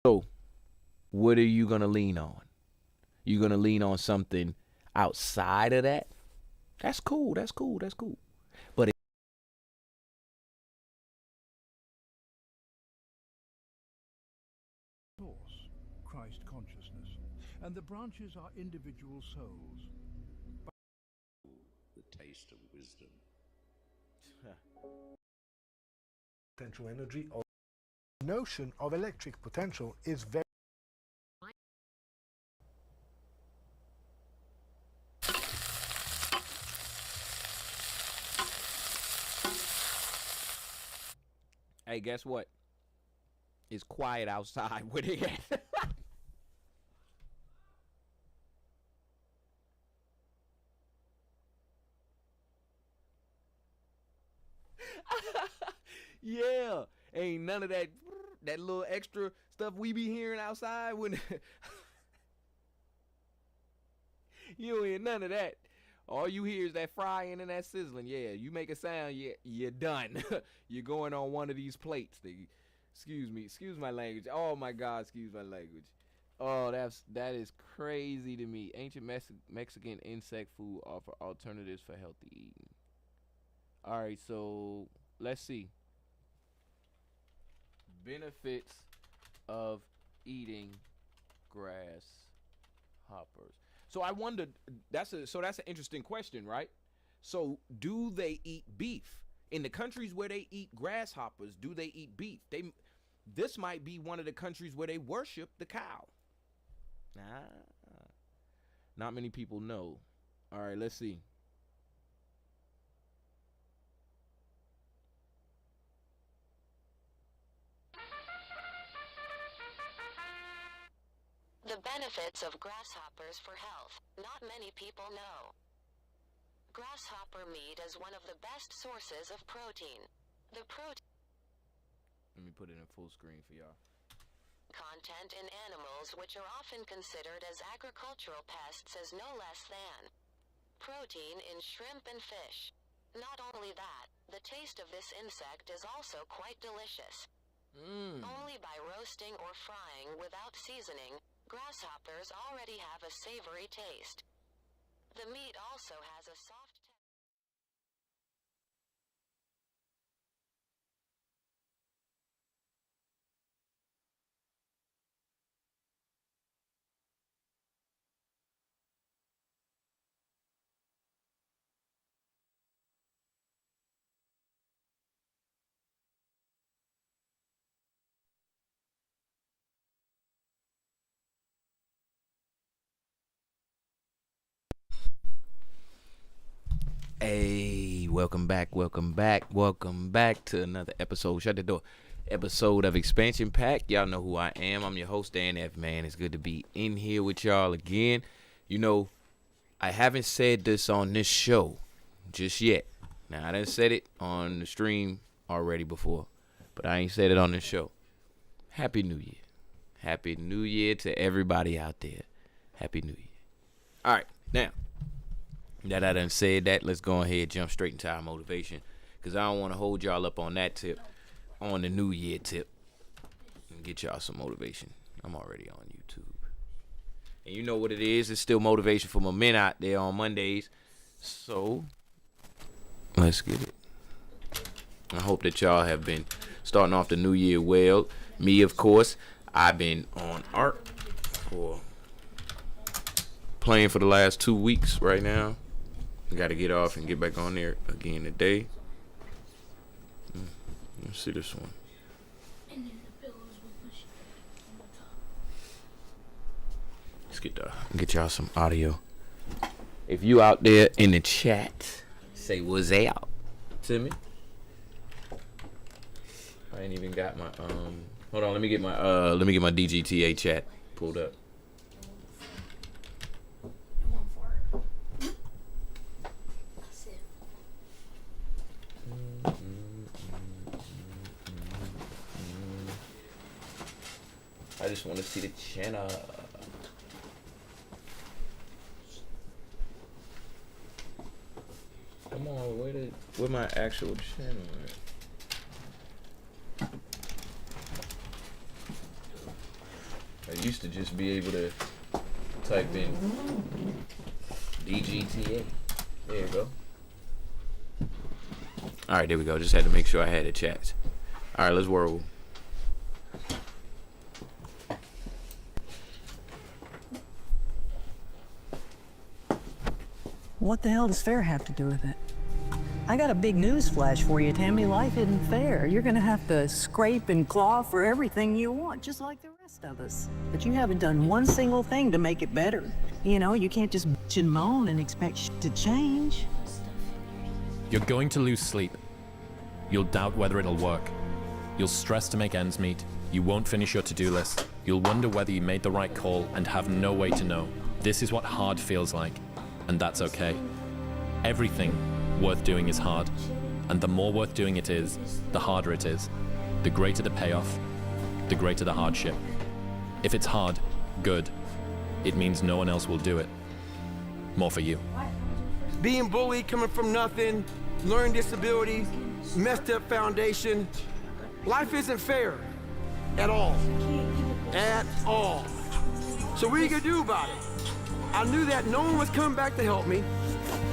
So, what are you gonna lean on? You gonna lean on something outside of that? That's cool. That's cool. That's cool. But Source, Christ consciousness, and the branches are individual souls. The taste of wisdom. Potential energy or notion of electric potential is very hey, guess what? It's quiet outside. Where they at? Yeah, ain't none of that little extra stuff we be hearing outside when you don't hear none of that. All you hear is that frying and that sizzling. Yeah, you make a sound, you're done. You're going on one of these plates. Excuse my language. Oh my God, excuse my language. Oh, that is crazy to me. Ancient Mexican insect food offer alternatives for healthy eating. All right, so let's see. Benefits of eating grasshoppers. So I wondered. That's an interesting question, right? So do they eat beef in the countries where they eat grasshoppers? Do they eat beef? This might be one of the countries where they worship the cow. Nah, not many people know. All right, let's see. The benefits of grasshoppers for health. Not many people know. Grasshopper meat is one of the best sources of protein. The protein Let me put it in full screen for y'all. content in animals which are often considered as agricultural pests is no less than protein in shrimp and fish. Not only that, the taste of this insect is also quite delicious. Only by roasting or frying without seasoning, grasshoppers already have a savory taste. The meat also has a soft texture. Hey, welcome back to another episode. Shut the door. Episode of Expansion Pack. Y'all know who I am. I'm your host, Dan F. Man. It's good to be in here with y'all again. You know, I haven't said this on this show just yet. Now, I done said it on the stream already before, but I ain't said it on this show. Happy New Year. Happy New Year to everybody out there. Happy New Year. All right, now that I done said that, let's go ahead and jump straight into our motivation, because I don't want to hold y'all up on that tip, on the New Year tip, and get y'all some motivation. I'm already on YouTube. And you know what it is. It's still motivation for my men out there on Mondays. So, let's get it. I hope that y'all have been starting off the new year well. Me, of course, I've been on art for playing for the last 2 weeks right now. Got to get off and get back on there again today. Let's see this one. Let's get y'all some audio. If you out there in the chat, say what's out to me. I ain't even got my hold on, let me get my DGTA chat pulled up. I just want to see the channel. Come on, where my actual channel at? used to just be able to type in DGTA. There you go. All right, there we go. Just had to make sure I had the chats. All right, let's whirl. What the hell does fair have to do with it? I got a big news flash for you, Tammy. Life isn't fair. You're gonna have to scrape and claw for everything you want, just like the rest of us. But you haven't done one single thing to make it better. You know, you can't just bitch and moan and expect shit to change. You're going to lose sleep. You'll doubt whether it'll work. You'll stress to make ends meet. You won't finish your to-do list. You'll wonder whether you made the right call and have no way to know. This is what hard feels like, and that's okay. Everything worth doing is hard, and the more worth doing it is, the harder it is. The greater the payoff, the greater the hardship. If it's hard, good. It means no one else will do it. More for you. Being bullied, coming from nothing, learning disabilities, messed up foundation. Life isn't fair at all. At all. So what are you gonna do about it? I knew that no one was coming back to help me.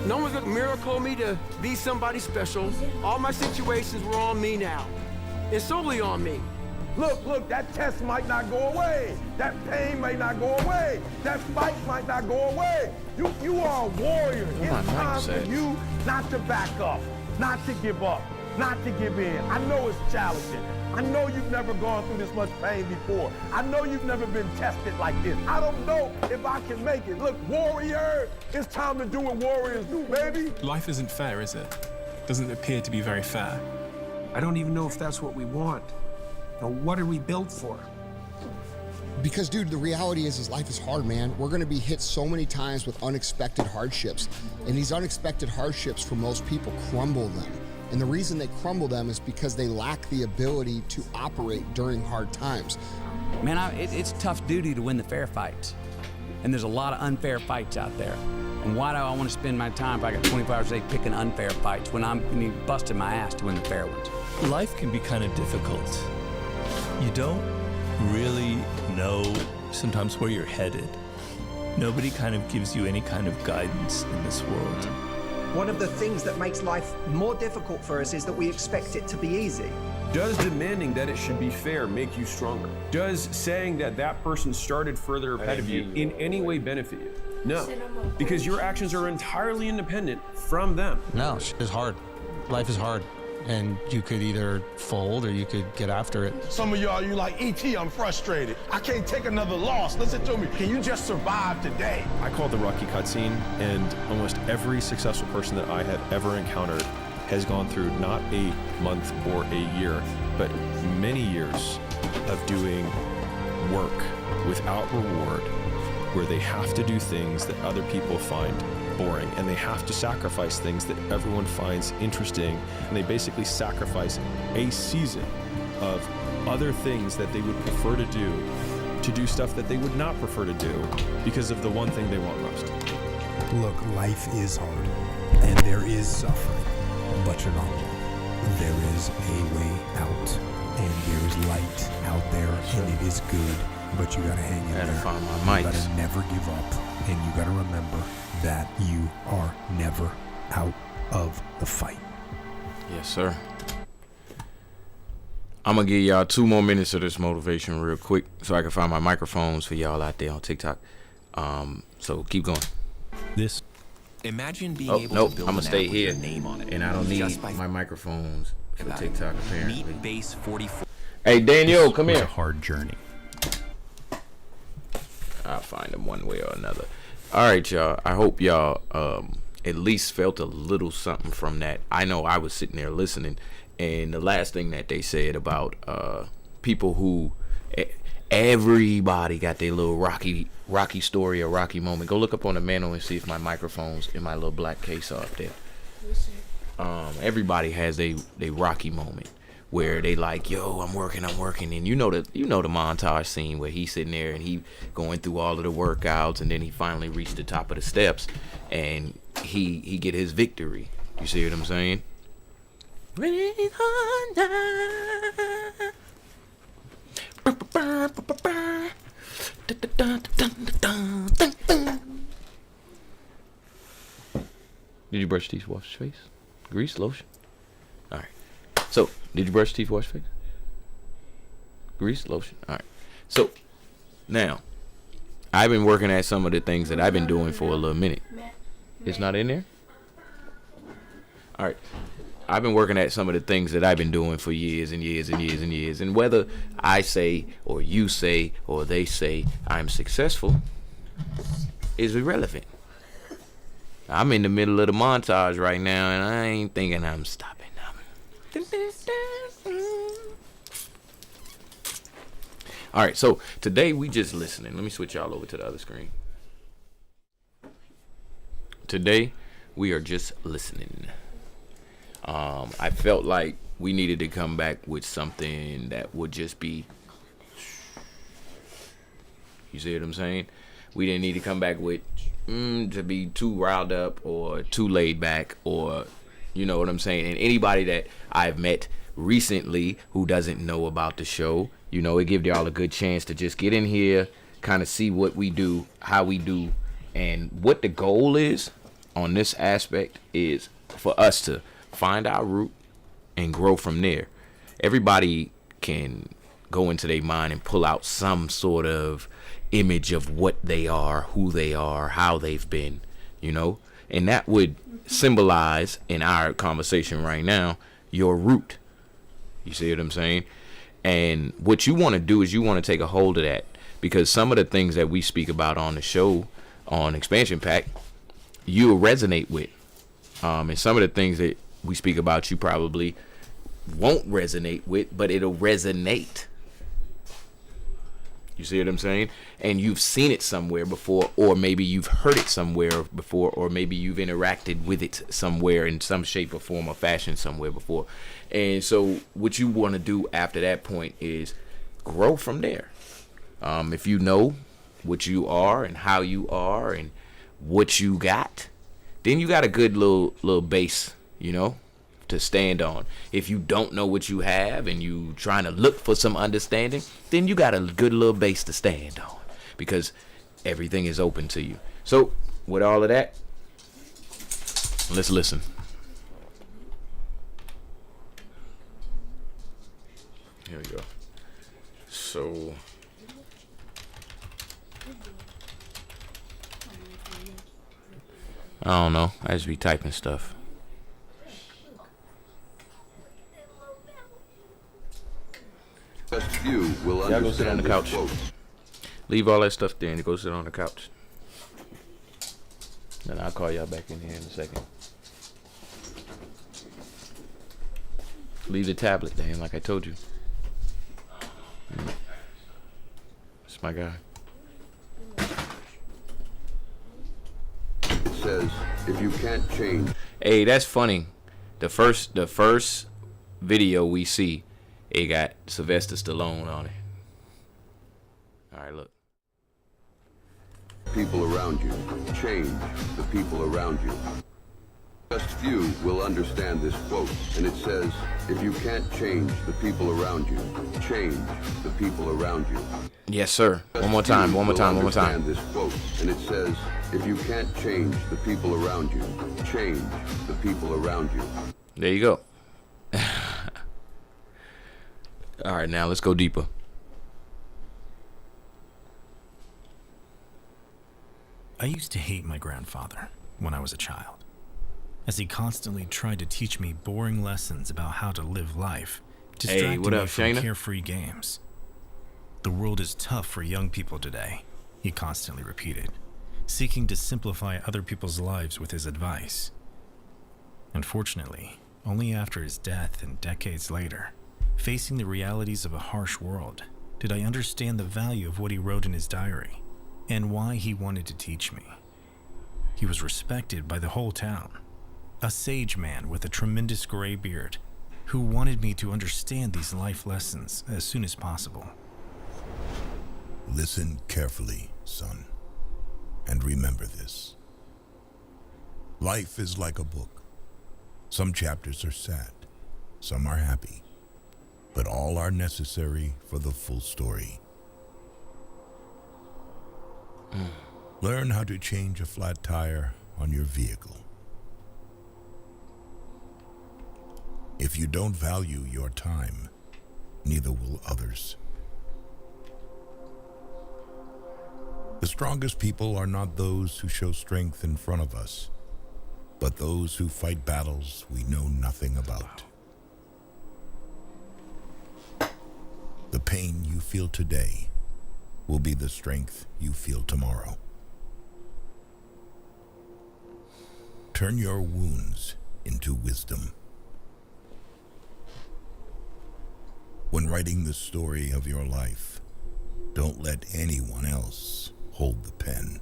No one's gonna miracle me to be somebody special. All my situations were on me now. It's solely on me. Look, that test might not go away. That pain might not go away. That fight might not go away. You are a warrior. It's time for you not to back up, not to give up, not to give in. I know it's challenging. I know you've never gone through this much pain before. I know you've never been tested like this. I don't know if I can make it. Look, warrior, it's time to do what warriors do, baby. Life isn't fair, is it? Doesn't appear to be very fair. I don't even know if that's what we want. Now, what are we built for? Because, dude, the reality is life is hard, man. We're gonna be hit so many times with unexpected hardships. And these unexpected hardships, for most people, crumble them. And the reason they crumble them is because they lack the ability to operate during hard times. Man, it's tough duty to win the fair fights. And there's a lot of unfair fights out there. And why do I want to spend my time, if I got 24 hours a day, picking unfair fights when I'm gonna be busting my ass to win the fair ones? Life can be kind of difficult. You don't really know sometimes where you're headed. Nobody kind of gives you any kind of guidance in this world. One of the things that makes life more difficult for us is that we expect it to be easy. Does demanding that it should be fair make you stronger? Does saying that that person started further ahead of you in any way benefit you? No, because your actions are entirely independent from them. No, it's hard. Life is hard. And you could either fold or you could get after it. Some of y'all, you like, E.T., I'm frustrated. I can't take another loss. Listen to me. Can you just survive today? I call it the Rocky cutscene, and almost every successful person that I have ever encountered has gone through not a month or a year, but many years of doing work without reward, where they have to do things that other people find boring, and they have to sacrifice things that everyone finds interesting, and they basically sacrifice a season of other things that they would prefer to do stuff that they would not prefer to do because of the one thing they want most. Look, life is hard, and there is suffering, but you're not alone. There is a way out, and there is light out there, and it is good, but you gotta hang in there. Find my you gotta never give up, and you gotta remember that you are never out of the fight. Yes, sir. I'm gonna give y'all 2 more minutes of this motivation real quick so I can find my microphones for y'all out there on TikTok. So keep going. This. Imagine being able to build I'm gonna an stay app with here, your name on it. and I don't need Just by my microphones for TikTok apparently. Meet Base 44. Hey Daniel, come here. A hard journey. I'll find them one way or another. All right, y'all. I hope y'all at least felt a little something from that. I know I was sitting there listening, and the last thing that they said about people who everybody got their little rocky story or rocky moment. Go look up on the mantle and see if my microphones in my little black case are up there. Everybody has a rocky moment where they like, yo, I'm working, and you know the montage scene where he's sitting there and he going through all of the workouts, and then he finally reached the top of the steps and he get his victory. You see what I'm saying? Did you brush your teeth, wash your face? Grease, lotion? All right. So, did you brush your teeth, wash your face? Grease, lotion? All right. So, now, I've been working at some of the things that I've been doing for a little minute. It's not in there? All right. I've been working at some of the things that I've been doing for years and years and years and years. And whether I say or you say or they say I'm successful is irrelevant. I'm in the middle of the montage right now, and I ain't thinking I'm stopping. All right, so today we just listening. Let me switch y'all over to the other screen. Today we are just listening. I felt like we needed to come back with something that would just be, you see what I'm saying? We didn't need to come back with to be too riled up or too laid back, or you know what I'm saying. And anybody that I've met recently who doesn't know about the show, you know, it gives y'all a good chance to just get in here, kind of see what we do, how we do, and what the goal is on this aspect is for us to find our root and grow from there. Everybody can go into their mind and pull out some sort of image of what they are, who they are, how they've been, you know, and that would symbolize in our conversation right now your root. You see what I'm saying? And what you want to do is you want to take a hold of that, because some of the things that we speak about on the show on Expansion Pack you'll resonate with, and some of the things that we speak about you probably won't resonate with, but it'll resonate. You see what I'm saying? And you've seen it somewhere before, or maybe you've heard it somewhere before, or maybe you've interacted with it somewhere in some shape or form or fashion somewhere before. And so what you want to do after that point is grow from there. If you know what you are and how you are and what you got, then you got a good little base, you know, to stand on. If you don't know what you have and you trying to look for some understanding, then you got a good little base to stand on, because everything is open to you. So with all of that, let's listen. Here we go. So I don't know, I just be typing stuff. Just few will Y'all go sit on the couch. Quote. Leave all that stuff there and go sit on the couch. Then I'll call y'all back in here in a second. Leave the tablet there, like I told you. That's my guy. It says, if you can't change. Hey, that's funny. The first video we see, it got Sylvester Stallone on it. All right, look. People around you. Change the people around you. Just few will understand this quote, and it says, if you can't change the people around you, change the people around you. Yes, sir. One more time. This quote, and it says, if you can't change the people around you, change the people around you. There you go. All right, now let's go deeper. I used to hate my grandfather when I was a child, as he constantly tried to teach me boring lessons about how to live life, distracting me from carefree games. The world is tough for young people today, he constantly repeated, seeking to simplify other people's lives with his advice. Unfortunately, only after his death and decades later, facing the realities of a harsh world, did I understand the value of what he wrote in his diary and why he wanted to teach me. He was respected by the whole town, a sage man with a tremendous gray beard who wanted me to understand these life lessons as soon as possible. Listen carefully, son, and remember this. Life is like a book. Some chapters are sad, some are happy, but all are necessary for the full story. Learn how to change a flat tire on your vehicle. If you don't value your time, neither will others. The strongest people are not those who show strength in front of us, but those who fight battles we know nothing about. The pain you feel today will be the strength you feel tomorrow. Turn your wounds into wisdom. When writing the story of your life, don't let anyone else hold the pen.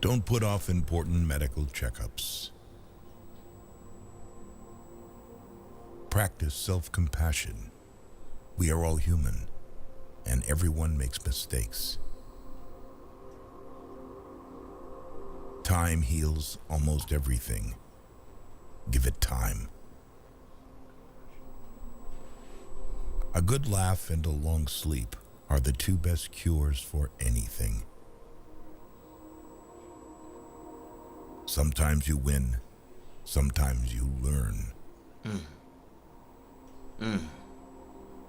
Don't put off important medical checkups. Practice self-compassion. We are all human, and everyone makes mistakes. Time heals almost everything. Give it time. A good laugh and a long sleep are the two best cures for anything. Sometimes you win, sometimes you learn.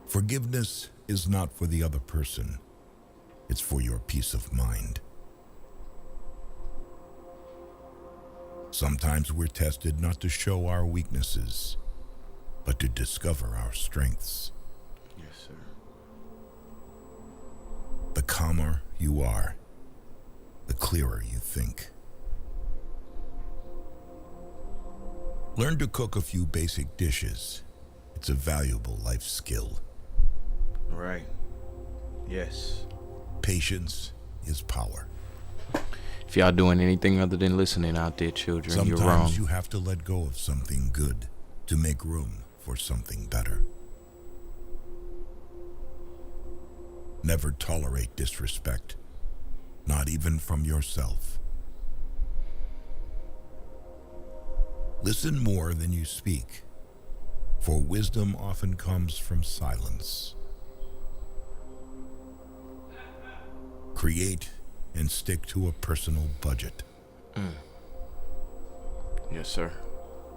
Forgiveness is not for the other person, it's for your peace of mind. Sometimes we're tested not to show our weaknesses, but to discover our strengths. Yes, sir. The calmer you are, the clearer you think. Learn to cook a few basic dishes. It's a valuable life skill. Right. Yes. Patience is power. If y'all doing anything other than listening out there, children, Sometimes you're wrong. you have to let go of something good to make room for something better. Never tolerate disrespect, not even from yourself. Listen more than you speak, for wisdom often comes from silence. Create and stick to a personal budget. Yes, sir.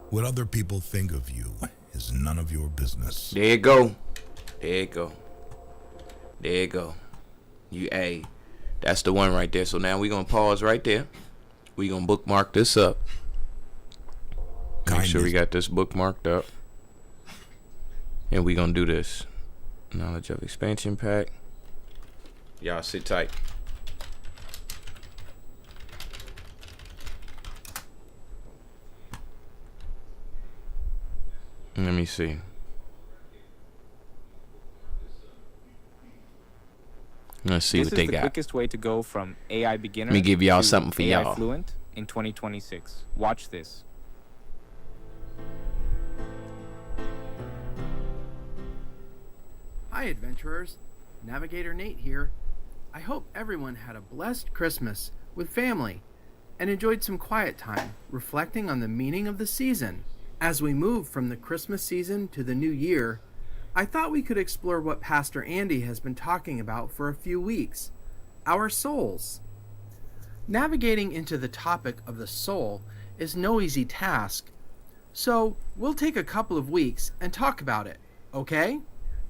What other people think of you is none of your business. There you go. There you go. There you go. Hey, that's the one right there. So now we're going to pause right there. We're going to bookmark this up. Make sure we got this bookmarked up. And we're going to do this. Knowledge of expansion pack. Y'all sit tight. Let me see. Let's see what they got. This is the quickest way to go from AI beginner Let me give y'all to something for AI y'all. fluent in 2026. Watch this. Hi adventurers, Navigator Nate here. I hope everyone had a blessed Christmas with family and enjoyed some quiet time reflecting on the meaning of the season. As we move from the Christmas season to the new year, I thought we could explore what Pastor Andy has been talking about for a few weeks, our souls. Navigating into the topic of the soul is no easy task, so we'll take a couple of weeks and talk about it, okay?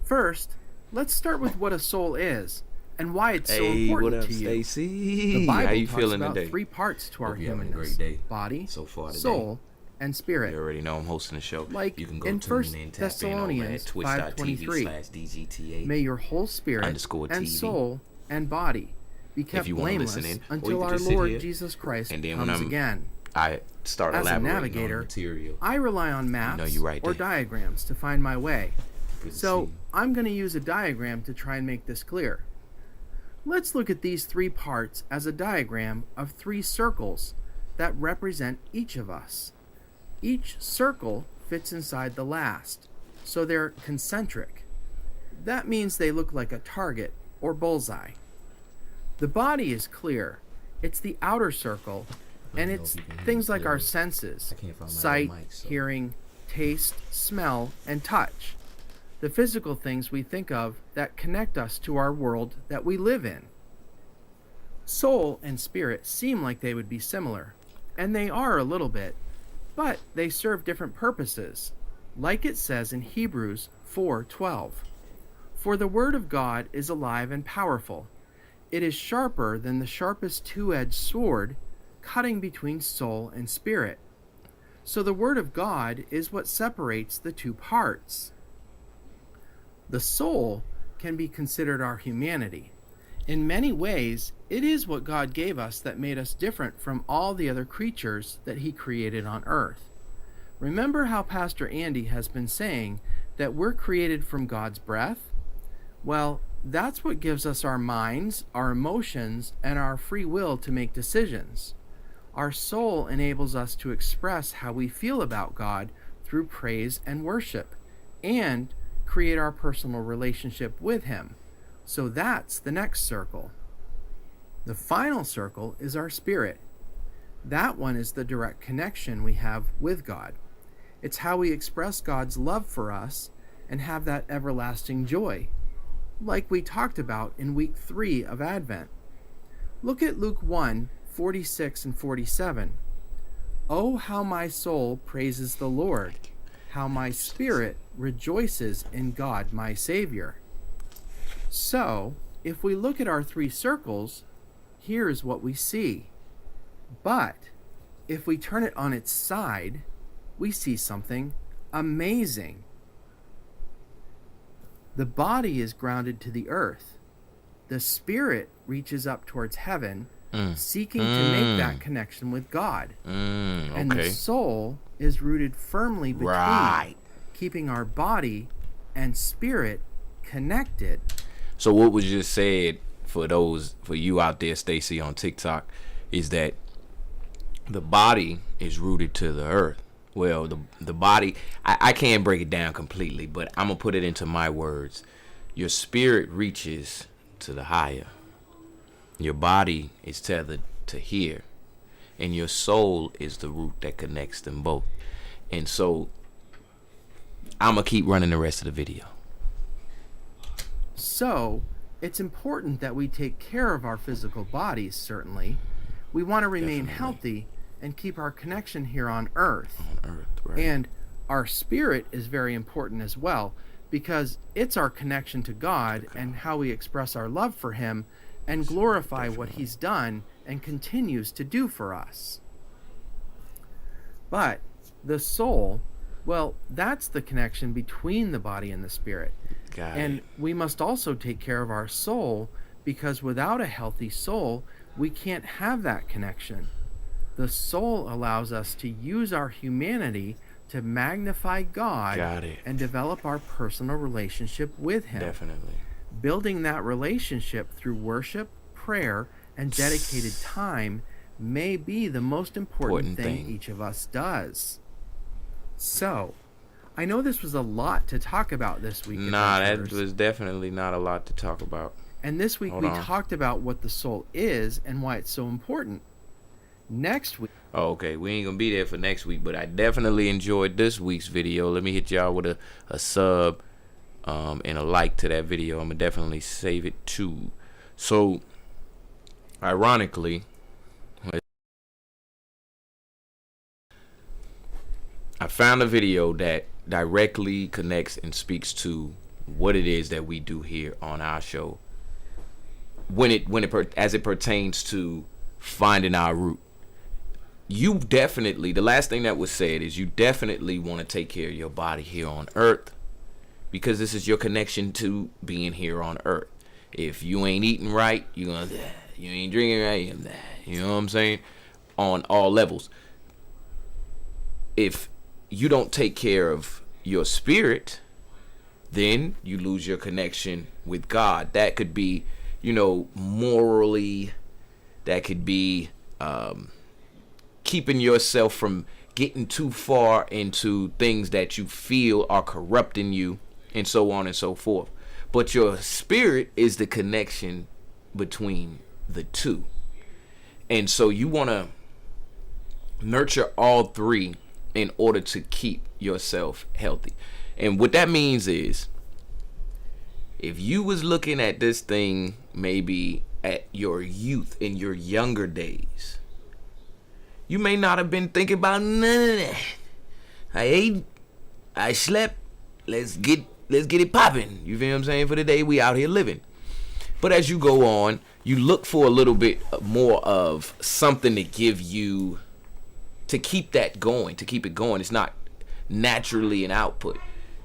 First, let's start with what a soul is and why it's so important what up, to you. Stacy? The Bible How you talks feeling about today? 3 parts to our Hope you're having a humanness: great day body, so far today. soul, and spirit. You already know I'm hosting the show. Like you can go in tune 1 in, tap in over at Thessalonians twitch.tv 5:23, may your whole spirit and /TV. soul and body be kept you wanna blameless listen in, or you until can our just sit Lord here, Jesus Christ and then when comes I'm- again. I start As a elaborating on the navigator, material. I rely on maps you're right or there. diagrams to find my way. Good to see So you. I'm going to use a diagram to try and make this clear. Let's look at these 3 parts as a diagram of 3 circles that represent each of us. Each circle fits inside the last, so they're concentric. That means they look like a target or bullseye. The body is clear. It's the outer circle, and it's things like our senses: sight, hearing, taste, smell, and touch. The physical things we think of that connect us to our world that we live in. Soul and spirit seem like they would be similar, and they are a little bit, but they serve different purposes, like it says in Hebrews 4:12. For the word of God is alive and powerful. It is sharper than the sharpest two-edged sword, cutting between soul and spirit. So the word of God is what separates the two parts. The soul can be considered our humanity. In many ways, it is what God gave us that made us different from all the other creatures that he created on earth. Remember how Pastor Andy has been saying that we're created from God's breath? Well, that's what gives us our minds, our emotions, and our free will to make decisions. Our soul enables us to express how we feel about God through praise and worship, and create our personal relationship with him. So that's the next circle. The final circle is our spirit. That one is the direct connection we have with God. It's how we express God's love for us and have that everlasting joy, like we talked about in week 3 of Advent. Look at Luke 1:46 and 47. Oh, how my soul praises the Lord, how my spirit rejoices in God my Savior. So, if we look at our 3 circles, here's what we see. But if we turn it on its side, we see something amazing. The body is grounded to the earth. The spirit reaches up towards heaven, seeking to make that connection with God. And the soul is rooted firmly between, keeping our body and spirit connected. So what was just said for you out there, Stacy, on TikTok, is that the body is rooted to the earth. Well, the body, I can't break it down completely, but I'm going to put it into my words. Your spirit reaches to the higher. Your body is tethered to here. And your soul is the root that connects them both. And so I'm going to keep running the rest of the video. So, it's important that we take care of our physical bodies, certainly. We want to remain healthy and keep our connection here on earth. Right. And our spirit is very important as well, because it's our connection to God and how we express our love for him and glorify what he's done and continues to do for us. But the soul, well, that's the connection between the body and the spirit. And we must also take care of our soul, because without a healthy soul, we can't have that connection. The soul allows us to use our humanity to magnify God and develop our personal relationship with him. Definitely. Building that relationship through worship, prayer, and dedicated time may be the most important thing each of us does. So, I know this was a lot to talk about this week. Nah, that was definitely not a lot to talk about. And this week we talked about what the soul is and why it's so important. Next week. Oh, okay. We ain't gonna be there for next week, but I definitely enjoyed this week's video. Let me hit y'all with a sub and a like to that video. I'm gonna definitely save it too. So, ironically, I found a video that directly connects and speaks to what it is that we do here on our show as it pertains to finding our root. You definitely, the last thing that was said is you definitely want to take care of your body here on earth, because this is your connection to being here on earth. If you ain't eating right, you ain't drinking right, you know what I'm saying, on all levels. If you don't take care of your spirit, then you lose your connection with God. That could be, morally, that could be keeping yourself from getting too far into things that you feel are corrupting you, and so on and so forth. But your spirit is the connection between the two. And so you want to nurture all three in order to keep yourself healthy. And what that means is, if you was looking at this thing maybe at your youth, in your younger days, You may not have been thinking about none of that. I ate, I slept, let's get it popping. You feel what I'm saying? For the day we out here living. But as you go on, you look for a little bit more of something to give you, to keep that going, to keep it going. It's not naturally an output.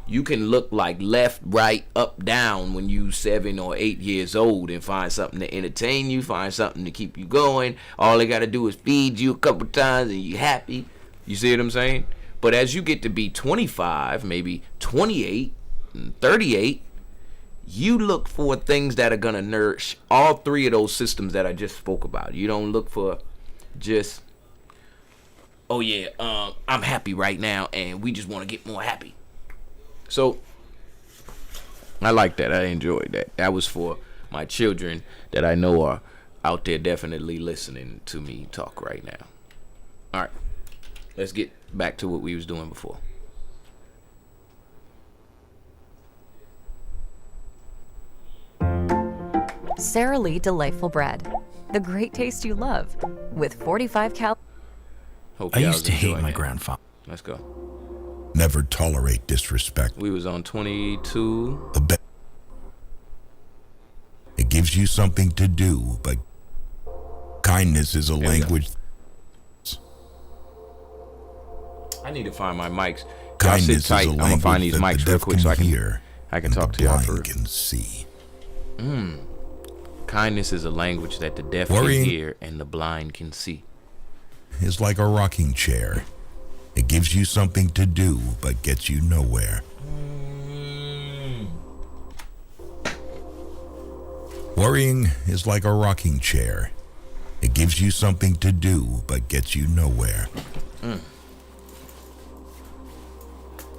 You can look like left, right, up, down when you 7 or 8 years old and find something to entertain you, find something to keep you going. All they got to do is feed you a couple times and you happy. You see what I'm saying? But as you get to be 25, maybe 28, 38, you look for things that are going to nourish all three of those systems that I just spoke about. You don't look for just, oh yeah, I'm happy right now and we just want to get more happy. So I like that. I enjoyed that. That was for my children that I know are out there definitely listening to me talk right now. All right, let's get back to what we was doing before. Sara Lee Delightful Bread. The great taste you love. With 45 cal. I used to hate my grandfather. Let's go. Never tolerate disrespect. We was on 22. It gives you something to do, but kindness is a language. I need to find my mics. Kindness sit tight. is a I'm gonna find these language mics that the real deaf quick so I hear can and talk the to y'all blind for real. can see. Kindness is a language that the deaf Worrying can hear and the blind can see. Is like a rocking chair. It gives you something to do, but gets you nowhere. Worrying is like a rocking chair. It gives you something to do, but gets you nowhere.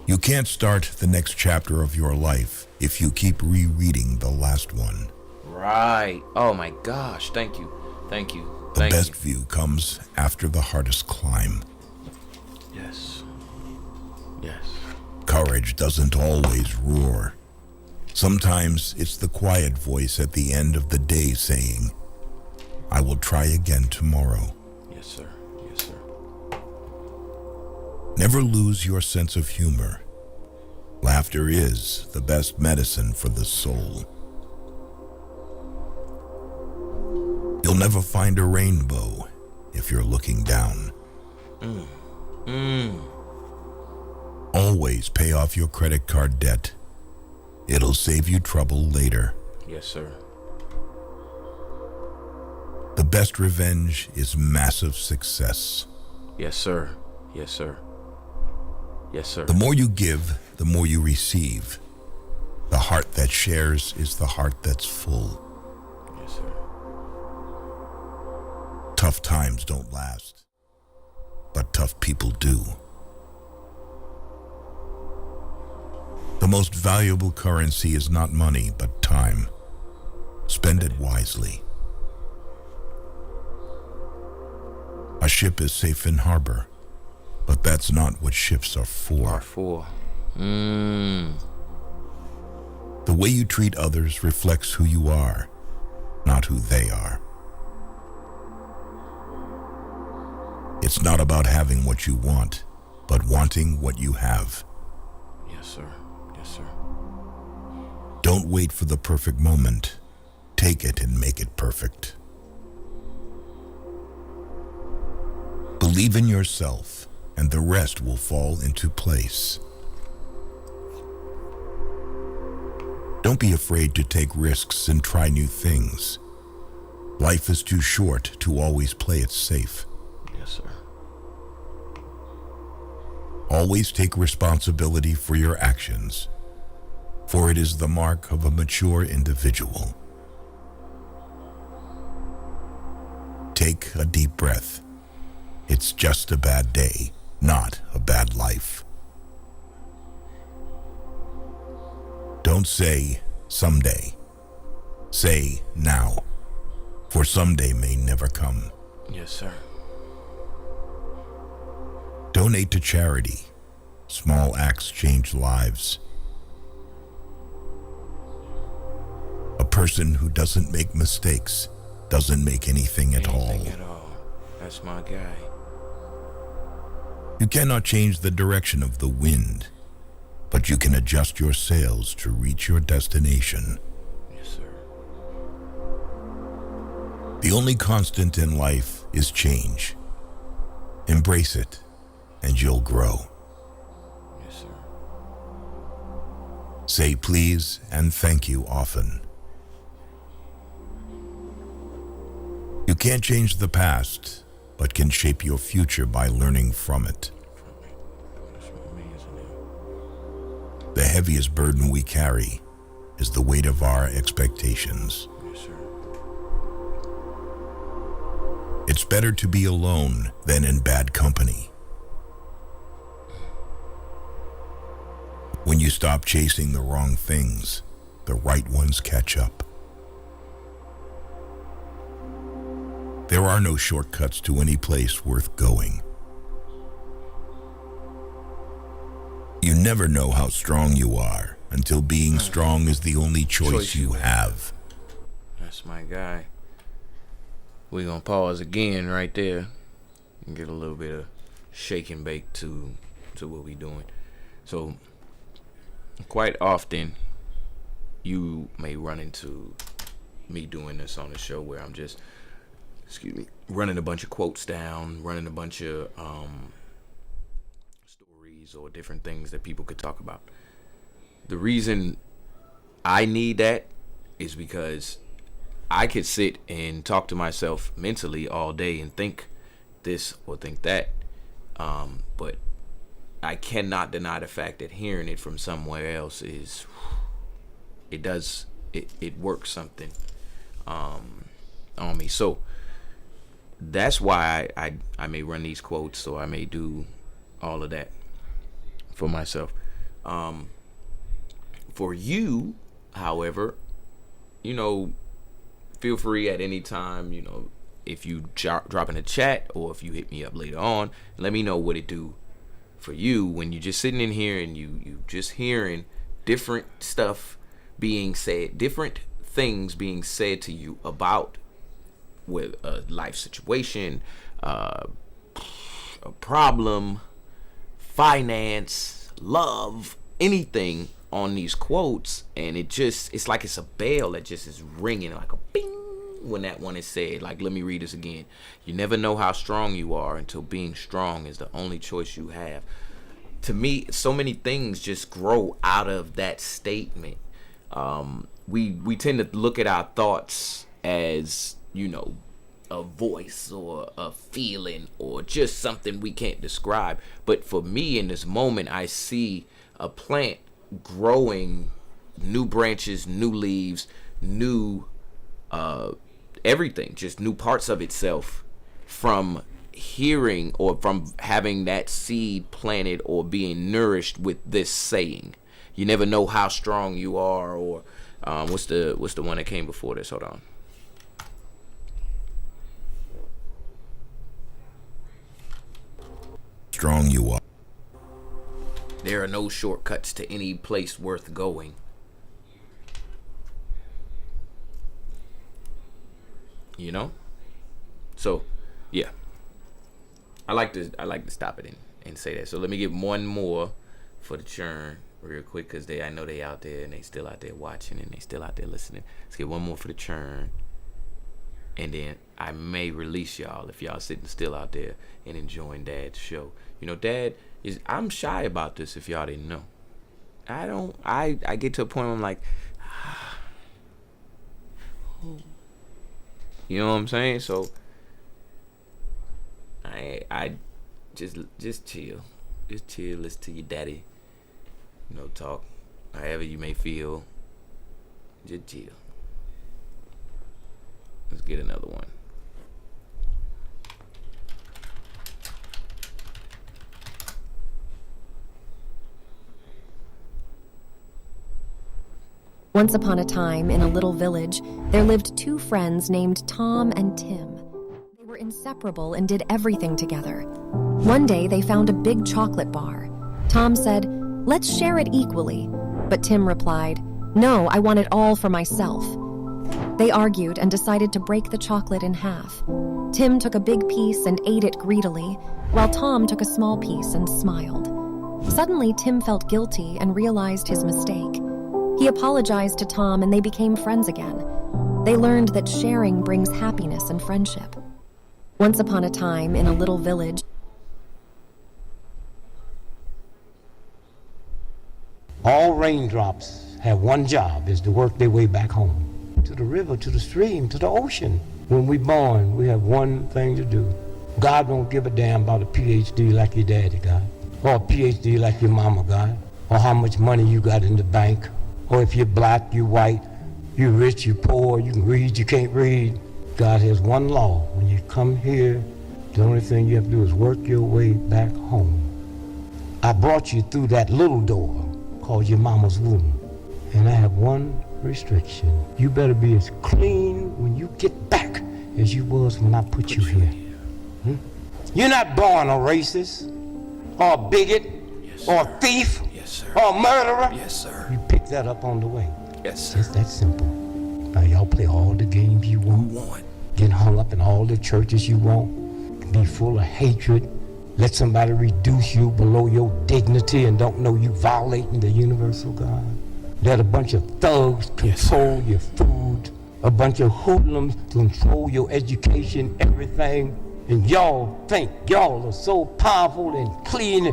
You can't start the next chapter of your life if you keep rereading the last one. Right. Oh my gosh. Thank you. Thank you. The Thank best you. view comes after the hardest climb. Yes. Yes. Courage doesn't always roar. Sometimes it's the quiet voice at the end of the day saying, I will try again tomorrow. Yes, sir. Yes, sir. Never lose your sense of humor. Laughter is the best medicine for the soul. You'll never find a rainbow if you're looking down. Always pay off your credit card debt. It'll save you trouble later. Yes, sir. The best revenge is massive success. Yes, sir. Yes, sir. Yes, sir. The more you give, the more you receive. The heart that shares is the heart that's full. Yes, sir. Tough times don't last, but tough people do. The most valuable currency is not money, but time. Spend it wisely. A ship is safe in harbor, but that's not what ships are for. The way you treat others reflects who you are, not who they are. It's not about having what you want, but wanting what you have. Yes, sir. Yes, sir. Don't wait for the perfect moment. Take it and make it perfect. Believe in yourself, and the rest will fall into place. Don't be afraid to take risks and try new things. Life is too short to always play it safe. Yes, sir. Always take responsibility for your actions, for it is the mark of a mature individual. Take a deep breath. It's just a bad day, not a bad life. Don't say someday. Say now, for someday may never come. Yes, sir. Donate to charity. Small acts change lives. A person who doesn't make mistakes doesn't make anything at all. That's my guy. You cannot change the direction of the wind, but you can adjust your sails to reach your destination. Yes, sir. The only constant in life is change. Embrace it, and you'll grow. Yes, sir. Say please and thank you often. You can't change the past, but can shape your future by learning from it. The heaviest burden we carry is the weight of our expectations. Yes, sir. It's better to be alone than in bad company. When you stop chasing the wrong things, the right ones catch up. There are no shortcuts to any place worth going. You never know how strong you are until being strong is the only choice you have. That's my guy. We're gonna pause again right there and get a little bit of shake and bake to what we doing. So quite often you may run into me doing this on the show where I'm just running a bunch of quotes down, running a bunch of stories or different things that people could talk about. The reason I need that is because I could sit and talk to myself mentally all day and think this or think that, but I cannot deny the fact that hearing it from somewhere else it works something on me. So that's why I may run these quotes, or I may do all of that for myself. For you, however, feel free at any time, if you drop in a chat or if you hit me up later on, let me know what it do for you when you're just sitting in here and you just hearing different stuff being said, different things being said to you about with a life situation, a problem, finance, love, anything on these quotes, and it's like it's a bell that just is ringing like a bing when that one is said. Like, let me read this again. You never know how strong you are until being strong is the only choice you have. To me, so many things just grow out of that statement. We tend to look at our thoughts as, a voice or a feeling or just something we can't describe. But for me, in this moment, I see a plant growing new branches, new leaves, new everything, just new parts of itself from hearing or from having that seed planted or being nourished with this saying. You never know how strong you are, or what's the one that came before this? Hold on. Strong you are. There are no shortcuts to any place worth going. So yeah, I like to stop it and say that. So let me get one more for the churn real quick, because I know they out there and they still out there watching and they still out there listening. Let's get one more for the churn, and then I may release y'all if y'all sitting still out there and enjoying Dad's show. Dad I'm shy about this, if y'all didn't know. I get to a point where I'm like, you know what I'm saying? So I just chill. Just chill, listen to your daddy, talk however you may feel. Just chill. Let's get another one. Once upon a time, in a little village, there lived two friends named Tom and Tim. They were inseparable and did everything together. One day, they found a big chocolate bar. Tom said, "Let's share it equally." But Tim replied, "No, I want it all for myself." They argued and decided to break the chocolate in half. Tim took a big piece and ate it greedily, while Tom took a small piece and smiled. Suddenly, Tim felt guilty and realized his mistake. He apologized to Tom and they became friends again. They learned that sharing brings happiness and friendship. Once upon a time, in a little village, all raindrops have one job, is to work their way back home. To the river, to the stream, to the ocean. When we're born, we have one thing to do. God don't give a damn about a PhD like your daddy got, or a PhD like your mama got, or how much money you got in the bank, or if you're black, you're white, you're rich, you're poor, you can read, you can't read. God has one law. When you come here, the only thing you have to do is work your way back home. I brought you through that little door called your mama's womb. And I have one restriction. You better be as clean when you get back as you was when I put you here. You're not born a racist, or a bigot, or a thief, or a murderer. Yes, sir. You pick that up on the way. Yes, sir. It's that simple. Now y'all play all the games you want. Get hung up in all the churches you want. Be full of hatred. Let somebody reduce you below your dignity and don't know you violating the universal God. Let a bunch of thugs control your food. A bunch of hoodlums control your education, everything. And y'all think y'all are so powerful and clean.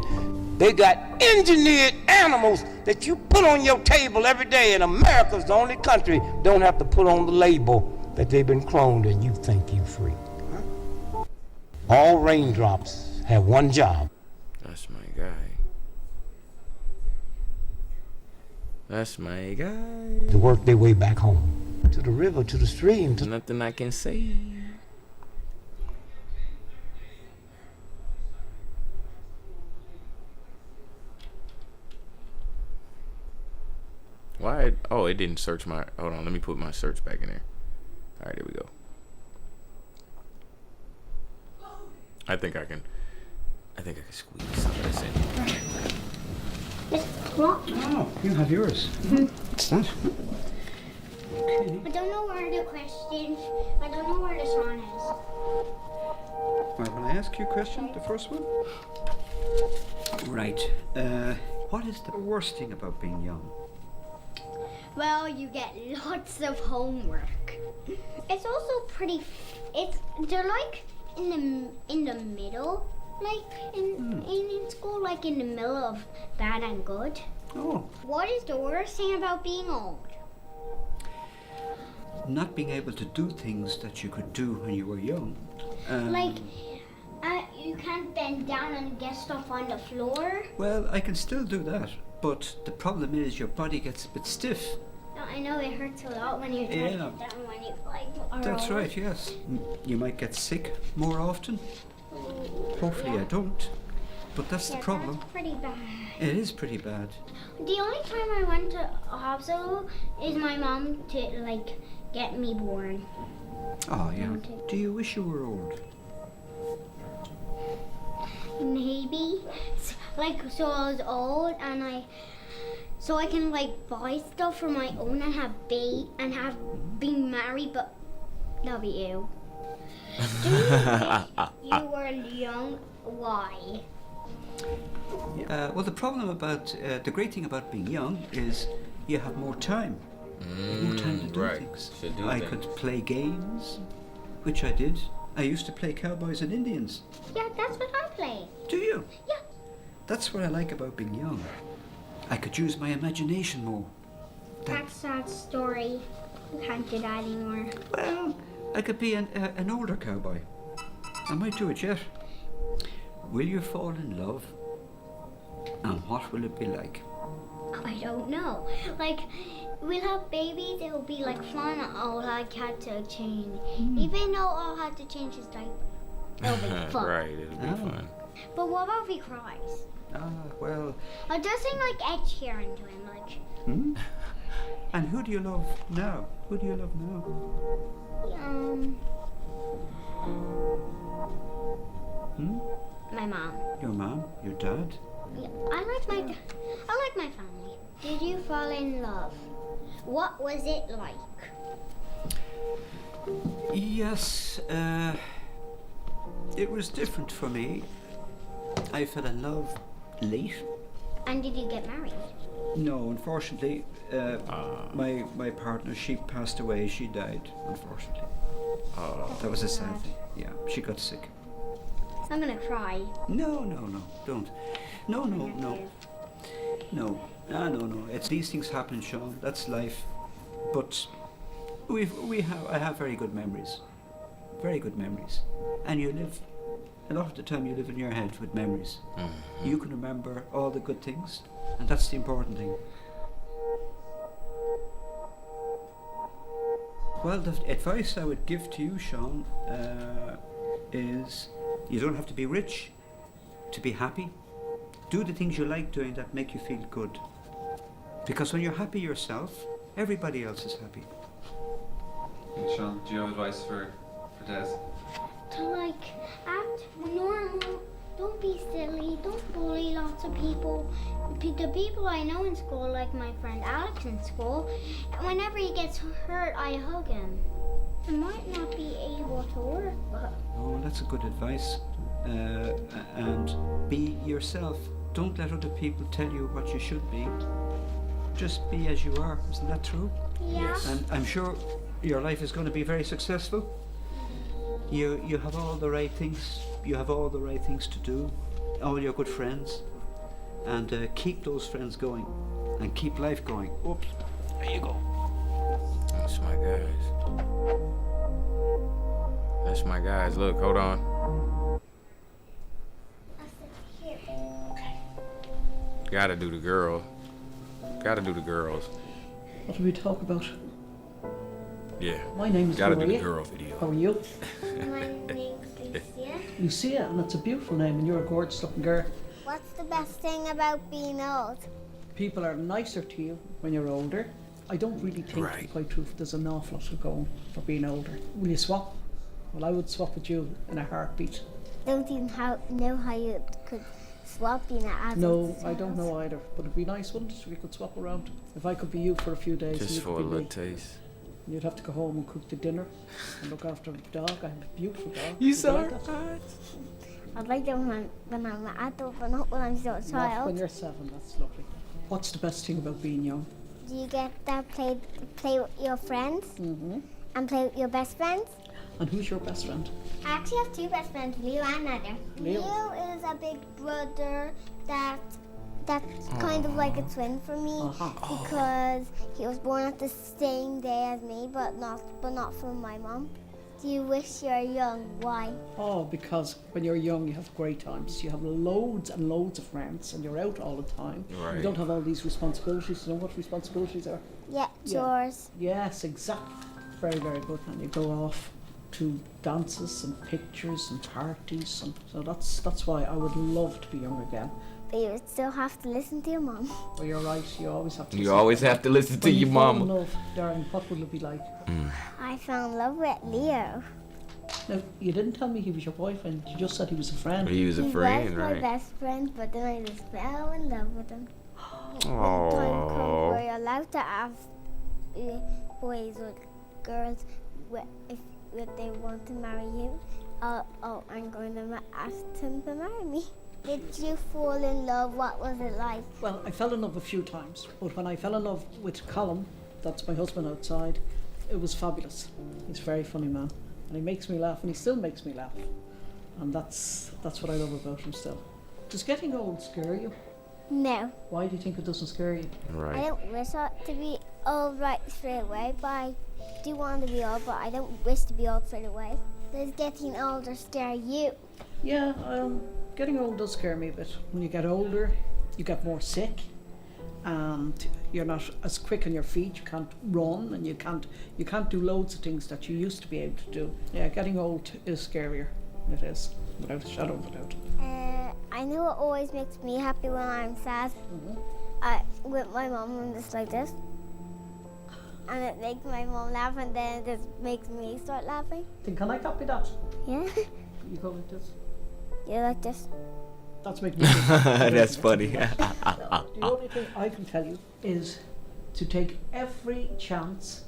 They got engineered animals that you put on your table every day, and America's the only country don't have to put on the label that they've been cloned and you think you free. All raindrops have one job. That's my guy. That's my guy. To work their way back home. To the river, to the stream. There's nothing I can say. Why? Oh, it didn't search my. Hold on, let me put my search back in there. All right, there we go. I think I can squeeze some of this in. What? Oh, you have yours. What's that? Okay. I don't know where the question. I don't know where the song is. Well, will I ask you a question, the first one? Right. What is the worst thing about being young? Well, you get lots of homework. It's also pretty. They're like in the middle, like in school, like in the middle of bad and good. Oh. What is the worst thing about being old? Not being able to do things that you could do when you were young. You can't bend down and get stuff on the floor. Well, I can still do that, but the problem is your body gets a bit stiff. I know it hurts a lot when you try to get down when you are That's old. right, yes. You might get sick more often. Hopefully I don't. But that's the problem. That's pretty bad. It is pretty bad. The only time I went to a hospital is my mom to get me born. Oh, yeah. Do you wish you were old? Maybe. So I was old and so I can buy stuff for my own and have been married, but that'll be you. Do you wish you were young? Why? Well, the problem about, the great thing about being young is you have more time. More time to do things. I could play games, which I did. I used to play cowboys and Indians. Yeah, that's what I play. Do you? Yeah. That's what I like about being young. I could use my imagination more. That's a sad story. You can't do that anymore. Well, I could be an older cowboy. I might do it yet. Will you fall in love? And what will it be like? I don't know. We'll have babies, it'll be like fun. I'll had to change. Even though I'll have to change his diaper. It'll be fun. Right, it'll be fun. But what about if he cries? Well... I'll just sing Ed Sheeran to him, And who do you love now? Who do you love now? My mom. Your mom? Your dad? Yeah, I like my family. Did you fall in love? What was it like? Yes, it was different for me. I fell in love late. And did you get married? No, unfortunately, my partner, she passed away. She died, unfortunately. That was a sad thing. Yeah, she got sick. I'm gonna cry. No, don't. No. It's these things happen, Sean. That's life. But I have very good memories. Very good memories. And you live, a lot of the time you live in your head with memories. Mm-hmm. You can remember all the good things, and that's the important thing. Well, the advice I would give to you, Sean, is you don't have to be rich to be happy. Do the things you like doing that make you feel good. Because when you're happy yourself, everybody else is happy. Sean, do you have advice for Des? To like act normal, don't be silly, don't bully lots of people. The people I know in school, like my friend Alex in school, whenever he gets hurt, I hug him. I might not be able to work, but... Oh, that's a good advice. And be yourself. Don't let other people tell you what you should be. Just be as you are. Isn't that true? Yeah. And I'm sure your life is going to be very successful. You have all the right things. You have all the right things to do. All your good friends. And keep those friends going. And keep life going. Oops. There you go. That's my guys. That's my guys. Look, hold on. Okay. Gotta do the girl. Gotta do the girls. What do we talk about? Yeah. My name is Gotta do Maria. the girl video. How are you? My name's Lucia. Lucia, and it's a beautiful name, and you're a gorgeous looking girl. What's the best thing about being old? People are nicer to you when you're older. I don't really think, to be quite truthful, there's an awful lot of going for being older. Will you swap? Well, I would swap with you in a heartbeat. Don't even know how you could swap being an adult. No, I don't know either, but it'd be nice, wouldn't it, if we could swap around? If I could be you for a few days. Just and you for a could be little me. taste. And you'd have to go home and cook the dinner and look after the dog. I have a beautiful dog. You Would saw like her that? eyes. I'd like that when I'm an adult, but not when I'm still a Not child. when you're 7, that's lovely. What's the best thing about being young? Do you get that play with your friends? Mm-hmm. And play with your best friends? And who's your best friend? I actually have 2 best friends, Leo and Nether. Leo. Leo is a big brother that's kind of like a twin for me because he was born at the same day as me, but not from my mom. Do you wish you're young? Why? Oh, because when you're young, you have great times. You have loads and loads of friends, and you're out all the time. Right. You don't have all these responsibilities. You know what responsibilities are? Yeah, chores. Yes, exactly. Very, very good. And you go off to dances and pictures and parties, and so that's why I would love to be young again. But you would still have to listen to your mom. Well, you're right. You always have to. You always have to listen to your fall in mama. love, darling, what will it be like? I fell in love with Leo. No, you didn't tell me he was your boyfriend. You just said he was a friend. He was a friend, He was right? my best friend, but then I just fell in love with him. When Aww. the time comes where you're allowed to ask boys or girls if they want to marry you, I'm going to ask him to marry me. Did you fall in love? What was it like? Well, I fell in love a few times, but when I fell in love with Colin, that's my husband outside, it was fabulous. He's a very funny man, and he makes me laugh, and he still makes me laugh. And that's what I love about him still. Does getting old scare you? No. Why do you think it doesn't scare you? Right. I don't wish to be old right straight away, but I do want to be old, but I don't wish to be old straight away. Does getting older scare you? Yeah, getting old does scare me a bit. When you get older, you get more sick, and you're not as quick on your feet. You can't run, and you can't do loads of things that you used to be able to do. Yeah, getting old is scarier. It is, without a shadow of a doubt. I know it always makes me happy when I'm sad. With my mom, I'm just like this. And it makes my mom laugh, and then it just makes me start laughing. Then can I copy that? Yeah. You go like this? Yeah, like this. That's making me That's funny. The only thing I can tell you is to take every chance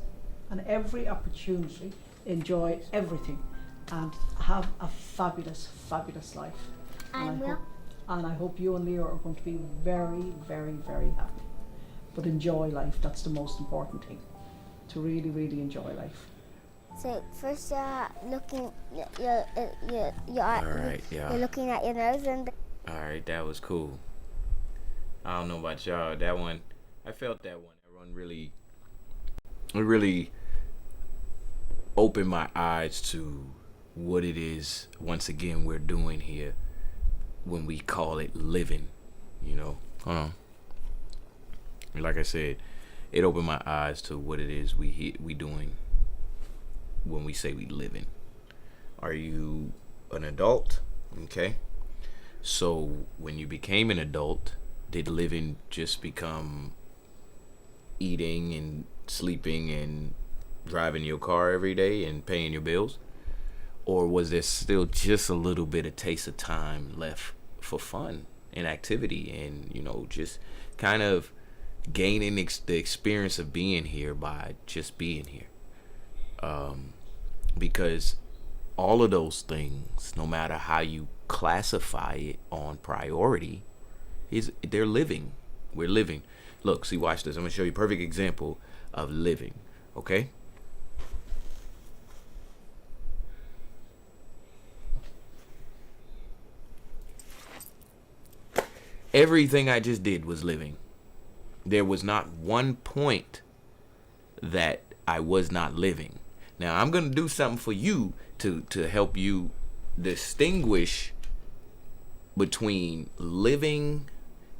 and every opportunity, enjoy everything, and have a fabulous, fabulous life. I will. And I hope you and Leo are going to be very, very, very happy. But enjoy life, that's the most important thing. To really, really enjoy life. So first looking, Alright, yeah. you're looking at your nose and... Alright, that was cool. I don't know about y'all, that one, I felt that one. That one really opened my eyes to what it is, once again, we're doing here when we call it living, you know. Hold on. Like I said, it opened my eyes to what it is we doing when we say we living. Are you an adult? Okay. So when you became an adult, did living just become eating and sleeping and driving your car every day and paying your bills? Or was there still just a little bit of taste of time left for fun and activity and, you know, just kind of gaining the experience of being here by just being here? Because all of those things, no matter how you classify it on priority, they're living. We're living. Look, see, watch this. I'm going to show you a perfect example of living, okay? Everything I just did was living. There was not one point that I was not living. Now, I'm going to do something for you to help you distinguish between living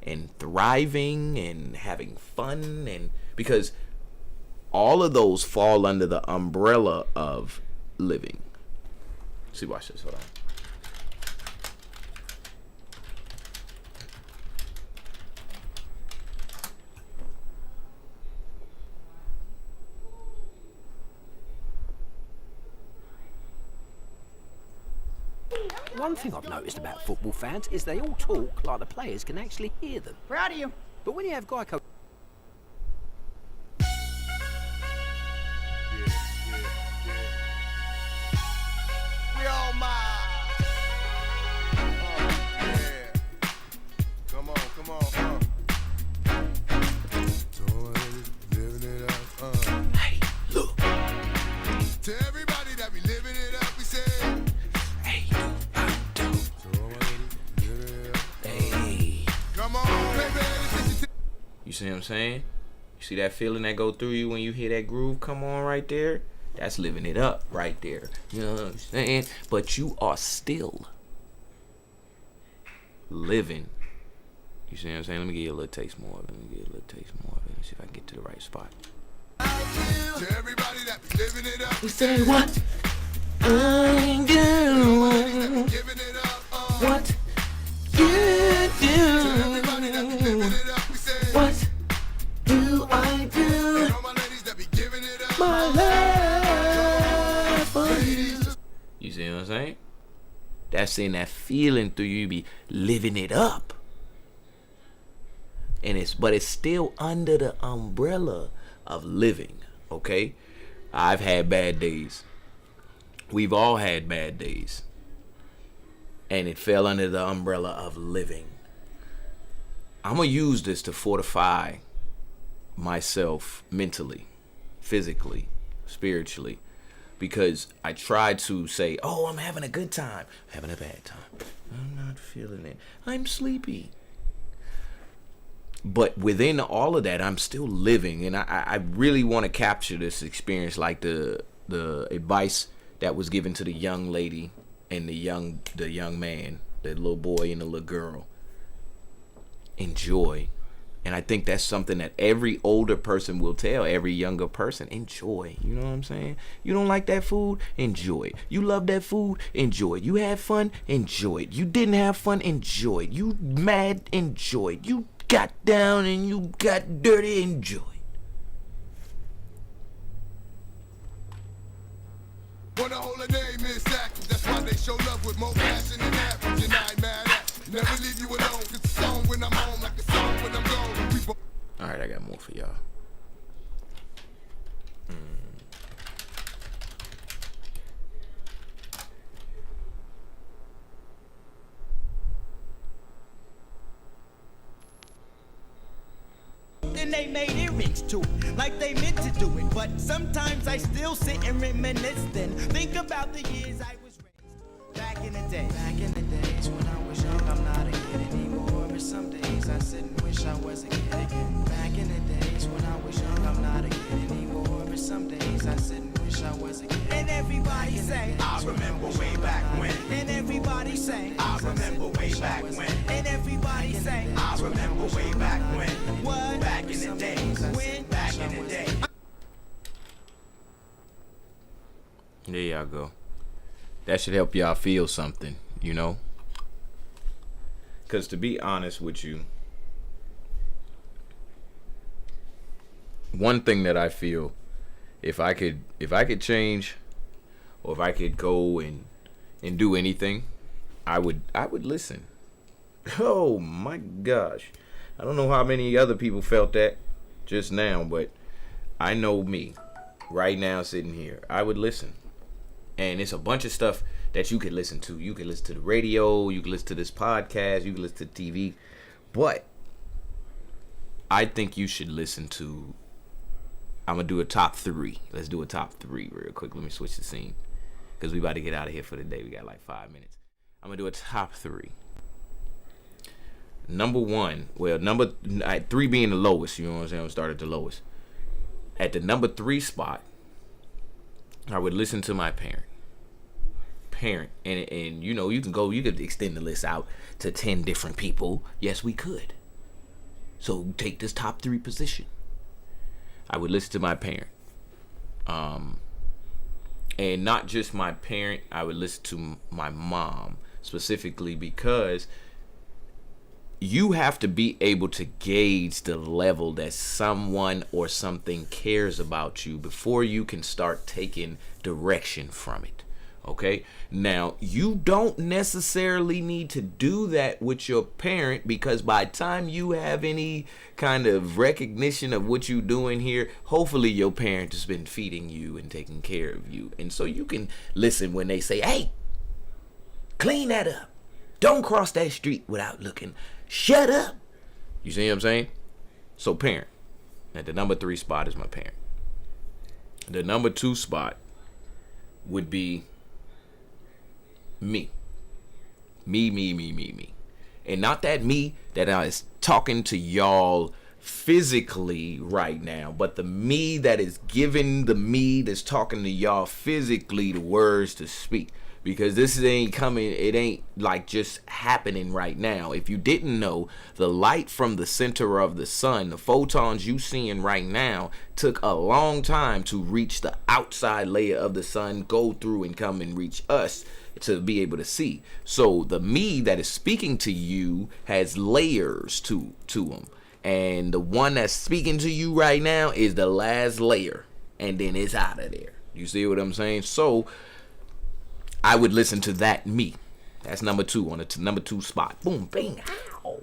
and thriving and having fun, and because all of those fall under the umbrella of living. See, watch this. Hold on. One thing I've noticed about football fans is they all talk like the players can actually hear them. Proud of you. But when you have Geico... We all mine. Oh, yeah. Come on. Living it up. Hey, look. To everybody that be living it up, we say. Hey, Come on, baby. You see what I'm saying? You see that feeling that go through you when you hear that groove come on right there? That's living it up right there. You know what I'm saying? But you are still living. You see what I'm saying? Let me give you a little taste more of it. Let me see if I can get to the right spot. To everybody that be living it up. You say what? I do. What you do. What do I do? My love for you. You see what I'm saying? That's in that feeling through you be living it up. But it's still under the umbrella of living, okay? I've had bad days. We've all had bad days. And it fell under the umbrella of living. I'm going to use this to fortify myself mentally, physically, spiritually. Because I tried to say, oh, I'm having a good time. I'm having a bad time. I'm not feeling it. I'm sleepy. But within all of that, I'm still living. And I really want to capture this experience like the advice that was given to the young lady and the young man, the little boy and the little girl. Enjoy. And I think that's something that every older person will tell every younger person. Enjoy. You know what I'm saying? You don't like that food? Enjoy it. You love that food? Enjoy it. You had fun? Enjoy it. You didn't have fun? Enjoy it. You mad? Enjoy it. You got down and you got dirty? Enjoy it. Wanna hold a name is active. That's why they show love with more passion than average. And I ain't mad at it. Never leave you alone. Cause it's song when I'm home, like a song when I'm gone. Alright, I got more for y'all. they made lyrics to it, like they meant to do it. But sometimes I still sit and reminisce, then think about the years I was raised back in the day. Back in the days when I was young, I'm not a kid anymore. But some days I sit and wish I was a kid again. Back in the days when I was young, I'm not a kid anymore. But some days I sit and wish I was a kid. And everybody say, I remember way back when. And everybody say, I remember way back when. And everybody say, I remember way back when. What? Back in the days. When? Back in the day. There y'all go. That should help y'all feel something, you know? Because to be honest with you, one thing that I feel, if I could change, or if I could go and do anything, I would listen. Oh my gosh. I don't know how many other people felt that just now, but I know me right now sitting here. I would listen. And it's a bunch of stuff that you could listen to. You can listen to the radio, you can listen to this podcast, you can listen to TV. But I think you should listen to, I'm going to do a top 3. Let's do a top 3 real quick. Let me switch the scene, because we about to get out of here for the day. We got like 5 minutes. I'm going to do a top 3. Number 1, well, number 3 being the lowest, you know what I'm saying? I'm start at the lowest. At the number 3 spot, I would listen to my parent. And you know, you could extend the list out to 10 different people. Yes, we could. So take this top 3 position. I would listen to my parent. And not just my parent, I would listen to my mom specifically, because you have to be able to gauge the level that someone or something cares about you before you can start taking direction from it. Okay? Now, you don't necessarily need to do that with your parent, because by the time you have any kind of recognition of what you're doing here, hopefully your parent has been feeding you and taking care of you. And so you can listen when they say, hey, clean that up. Don't cross that street without looking. Shut up. You see what I'm saying? So parent. At the number 3 spot is my parent. The number 2 spot would be me. Me. And not that me that I is talking to y'all physically right now, but the me that is giving the me that's talking to y'all physically the words to speak. Because this ain't coming, it ain't like just happening right now. If you didn't know, the light from the center of the sun, the photons you seeing right now, took a long time to reach the outside layer of the sun, go through and come and reach us to be able to see. So the me that is speaking to you has layers to them. And the one that's speaking to you right now is the last layer. And then it's out of there. You see what I'm saying? So I would listen to that me. That's number 2 on the number 2 spot. Boom, bing, ow.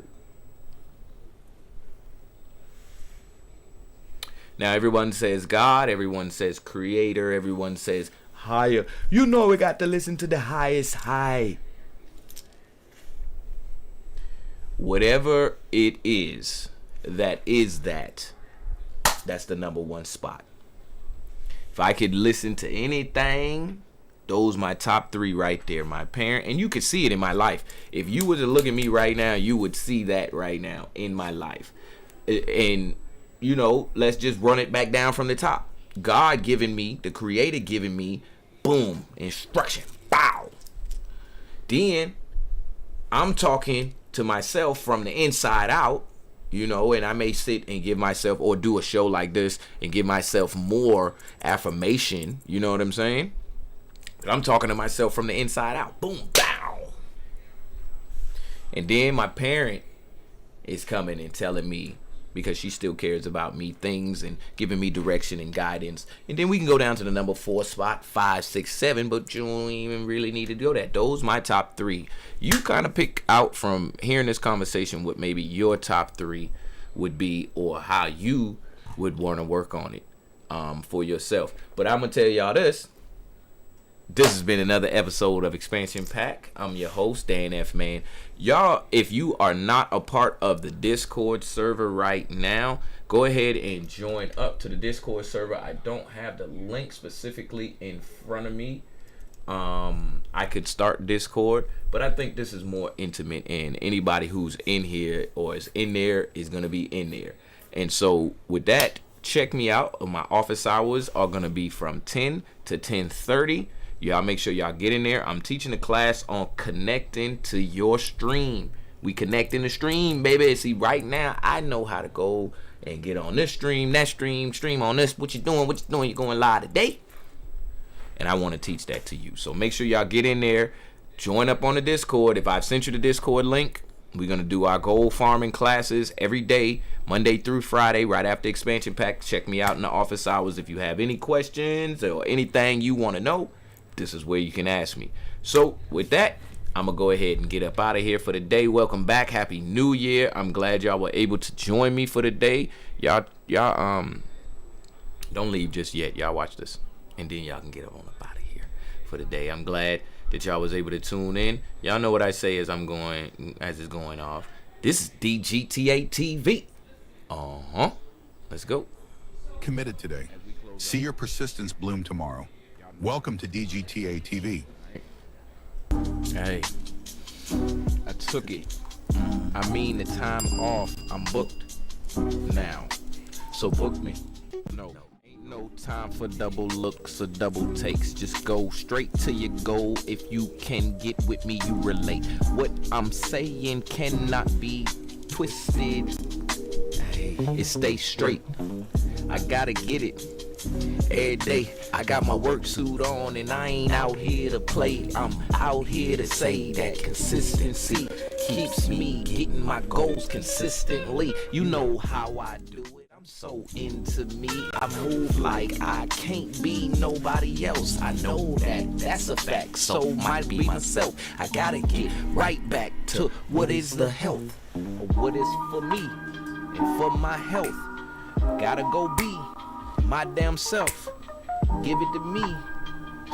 Now everyone says God, everyone says creator, everyone says higher. You know we got to listen to the highest high. Whatever it is, that's the number 1 spot. If I could listen to anything, those my top 3 right there. My parent, and you could see it in my life. If you were to look at me right now, you would see that right now in my life. And you know, let's just run it back down from the top. God giving me, the creator giving me, boom, instruction, bow. Then I'm talking to myself from the inside out, you know, and I may sit and give myself, or do a show like this and give myself more affirmation, you know what I'm saying? But I'm talking to myself from the inside out, boom, bow. And then my parent is coming and telling me, because she still cares about me, things, and giving me direction and guidance. And then we can go down to the number 4 spot, 5, 6, 7, but you don't even really need to do that. Those my top 3. You kind of pick out from hearing this conversation what maybe your top 3 would be, or how you would want to work on it for yourself. But I'm going to tell y'all this. This has been another episode of Expansion Pack. I'm your host, Dan F. Man. Y'all, if you are not a part of the Discord server right now, go ahead and join up to the Discord server. I don't have the link specifically in front of me. I could start Discord, but I think this is more intimate, and anybody who's in here or is in there is going to be in there. And so with that, check me out. My office hours are going to be from 10 to 10:30. Y'all make sure y'all get in there. I'm teaching a class on connecting to your stream. We connecting the stream, baby. See, right now, I know how to go and get on this stream, that stream on this. What you doing? You're going live today. And I want to teach that to you. So make sure y'all get in there. Join up on the Discord. If I've sent you the Discord link, we're going to do our gold farming classes every day, Monday through Friday, right after Expansion Pack. Check me out in the office hours. If you have any questions or anything you want to know, this is where you can ask me. So with that, I'm going to go ahead and get up out of here for the day. Welcome back. Happy New Year. I'm glad y'all were able to join me for the day. Y'all don't leave just yet. Y'all watch this. And then y'all can get up out of here for the day. I'm glad that y'all was able to tune in. Y'all know what I say as it's going off. This is DGTA TV. Let's go. Committed today. See your persistence bloom tomorrow. Welcome to DGTA TV. Hey, I took it. I mean, the time off. I'm booked now. So book me. No time for double looks or double takes. Just go straight to your goal. If you can get with me, you relate. What I'm saying cannot be twisted. It stays straight. I gotta get it every day. I got my work suit on and I ain't out here to play. I'm out here to say that consistency keeps me getting my goals consistently. You know how I do it. I'm so into me, I move like I can't be nobody else. I know that that's a fact, so might be myself. I gotta get right back to what is the health, or what is for me and for my health. Gotta go be my damn self. Give it to me,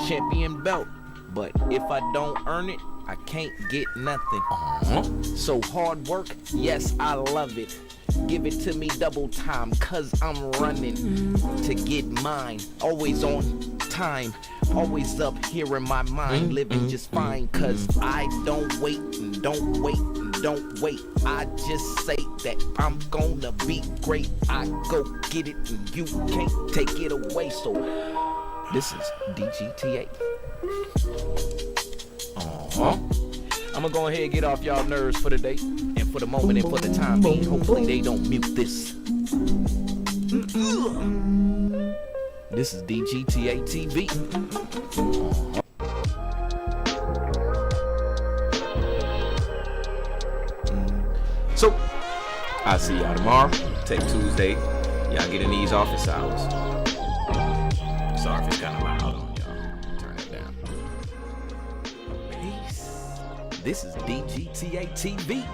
champion belt. But if I don't earn it, I can't get nothing. So hard work, yes, I love it. Give it to me double time, cause I'm running to get mine. Always on time, always up here in my mind, living just fine, cause I don't wait and don't wait and don't wait. I just say that I'm gonna be great. I go get it and you can't take it away. So this is DGTA. I'm gonna go ahead and get off y'all nerves for the day and for the moment and for the time being. Hopefully they don't mute this. This is DGTA TV. So I'll see y'all tomorrow. Take Tuesday. Y'all get in these office hours. Sorry if it's kind of loud on y'all. Turn it down. Peace. This is DGTA TV.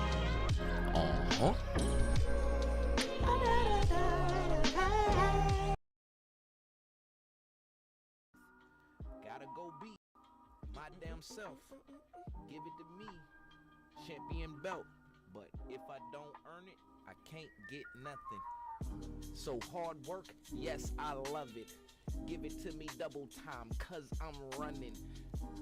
Gotta go be my damn self. Give it to me, champion belt. But if I don't earn it, I can't get nothing. So hard work, yes, I love it. Give it to me double time, cause I'm running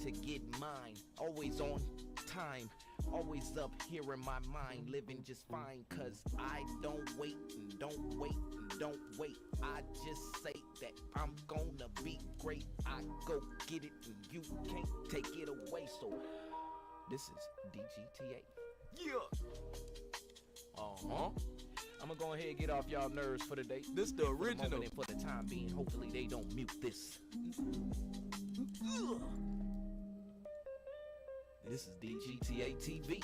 to get mine. Always on time, always up here in my mind, living just fine, cause I don't wait and don't wait and don't wait. I just say that I'm gonna be great. I go get it and you can't take it away. So this is DGTA. Yeah. I'm gonna go ahead and get off y'all nerves for the day. This the original. And for the time being, hopefully they don't mute this. This is DGTA TV.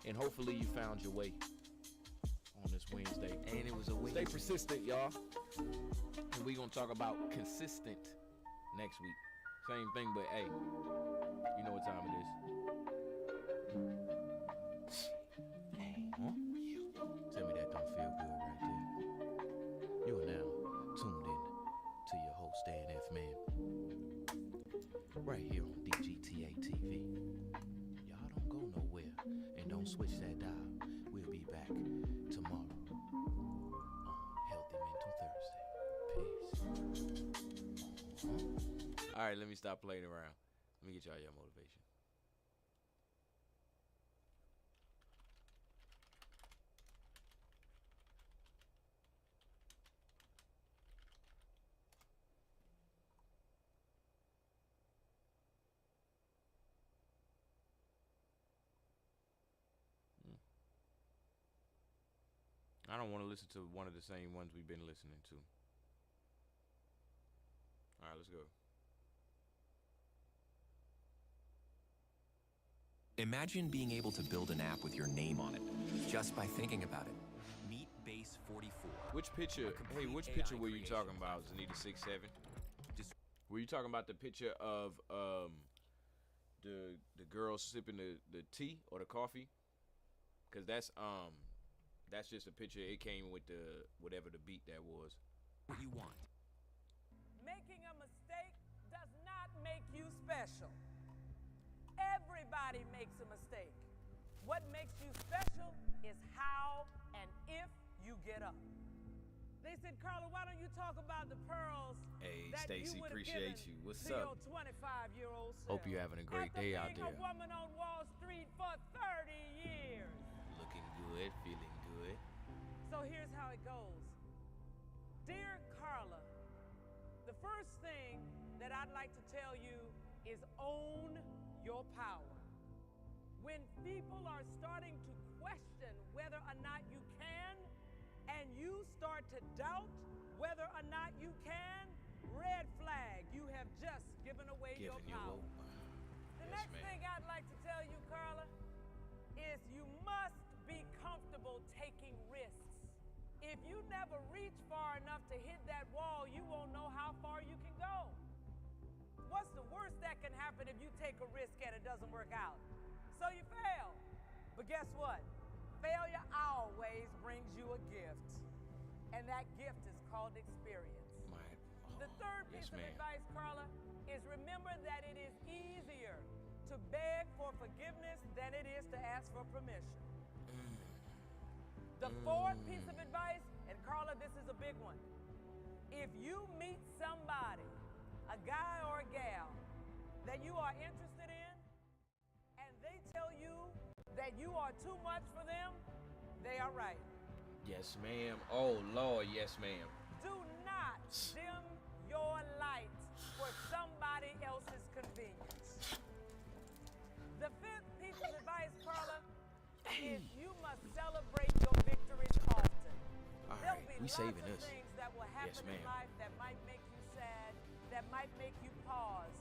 And hopefully you found your way on this Wednesday. And it was a Wednesday. Stay persistent, y'all. And we gonna talk about consistent next week. Same thing, but hey, you know what time it is. Tell me that don't feel good right there. You are now tuned in to your host, Dan F. Man. right here on DGTA TV. Y'all don't go nowhere and don't switch that dial. We'll be back tomorrow on Healthy Mental Thursday. Peace. All right, let me stop playing around. Let me get y'all your motivation. I don't want to listen to one of the same ones we've been listening to. All right, let's go. Imagine being able to build an app with your name on it just by thinking about it. Meet Base 44. Which picture? Hey, which picture were you talking about, Zanita67? Were you talking about the picture of the girl sipping the tea or the coffee? Cause that's just a picture. It came with the whatever the beat that was. What you want? Making a mistake does not make you special. Everybody makes a mistake. What makes you special is how and if you get up. They said, Carla, why don't you talk about the pearls? Hey, that Stacy, you appreciate you. What's to up? Your 25-year-old self. Hope you're having a great day out there. After being a woman on Wall Street for 30 years. Looking good, feeling good. So here's how it goes. Dear Carla, the first thing that I'd like to tell you is own your power. When people are starting to question whether or not you can, and you start to doubt whether or not you can, red flag, you have just given away your power. The next thing I'd like to tell you, Carla, is you must be comfortable taking risks. If you never reach far enough to hit that wall, you won't know how far you can go. What's the worst that can happen if you take a risk and it doesn't work out? So you fail. But guess what? Failure always brings you a gift. And that gift is called experience. The third piece of advice, Carla, is remember that it is easier to beg for forgiveness than it is to ask for permission. The fourth piece of advice, and Carla, this is a big one. If you meet somebody, a guy or a gal, that you are interested in, and they tell you that you are too much for them, they are right. Yes, ma'am. Oh, Lord, yes, ma'am. Do not dim your light for somebody else's convenience. The fifth piece of advice, Carla, is you must celebrate your victories often. All There'll right, be we lots saving of this. things that will happen in life that might make you sad, that might make you pause.